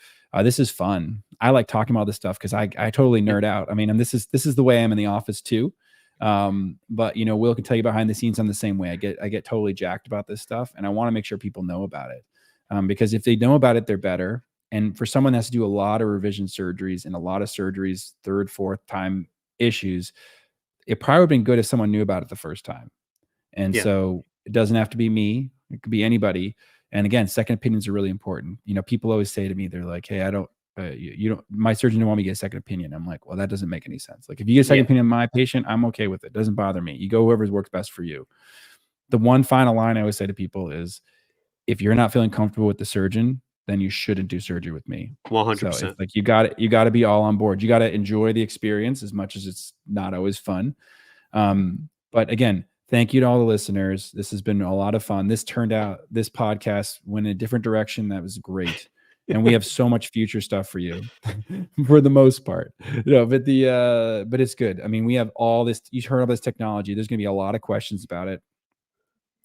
This is fun. I like talking about this stuff because I totally nerd out. I mean, and this is the way I'm in the office too. But Will can tell you behind the scenes I'm the same way. I get totally jacked about this stuff, and I want to make sure people know about it. Because if they know about it, they're better. And for someone that has to do a lot of revision surgeries and a lot of surgeries, third, fourth time issues, it probably would have been good if someone knew about it the first time. And Yeah. so it doesn't have to be me. It could be anybody. And again, second opinions are really important. People always say to me, they're like, "Hey, I don't, you don't, my surgeon didn't want me to get a second opinion." I'm like, well, that doesn't make any sense. Like if you get a second opinion on my patient, I'm okay with it. It doesn't bother me. You go whoever's works best for you. The one final line I always say to people is, if you're not feeling comfortable with the surgeon, then you shouldn't do surgery with me. 100%. So it's like you got to be all on board. You got to enjoy the experience as much as it's not always fun. But again, thank you to all the listeners. This has been a lot of fun. This podcast went in a different direction. That was great. And we have so much future stuff for you for the most part. But it's good. I mean, we have all this, you heard all this technology. There's going to be a lot of questions about it.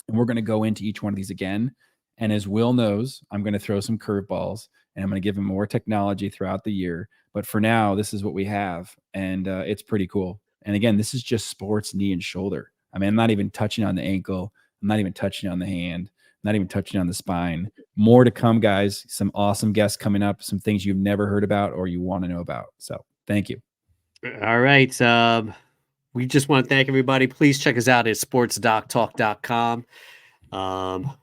And we're going to go into each one of these again. And as Will knows, I'm going to throw some curveballs and I'm going to give him more technology throughout the year. But for now, this is what we have. And it's pretty cool. And again, this is just sports, knee and shoulder. I mean, I'm not even touching on the ankle. I'm not even touching on the hand. I'm not even touching on the spine. More to come, guys. Some awesome guests coming up, some things you've never heard about or you want to know about. So thank you. All right. We just want to thank everybody. Please check us out at sportsdoctalk.com.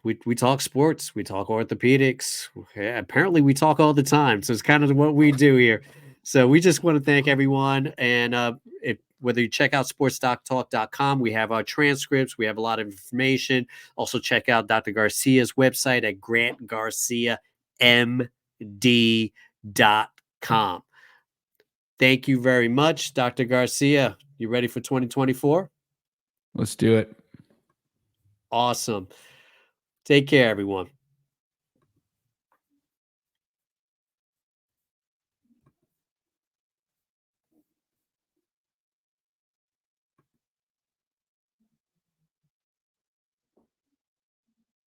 We talk sports, we talk orthopedics. Okay, apparently we talk all the time. So it's kind of what we do here. So we just want to thank everyone. And whether you check out sportsdoctalk.com, we have our transcripts, we have a lot of information. Also, check out Dr. Garcia's website at grantgarciamd.com. Thank you very much, Dr. Garcia. You ready for 2024? Let's do it. Awesome. Take care, everyone.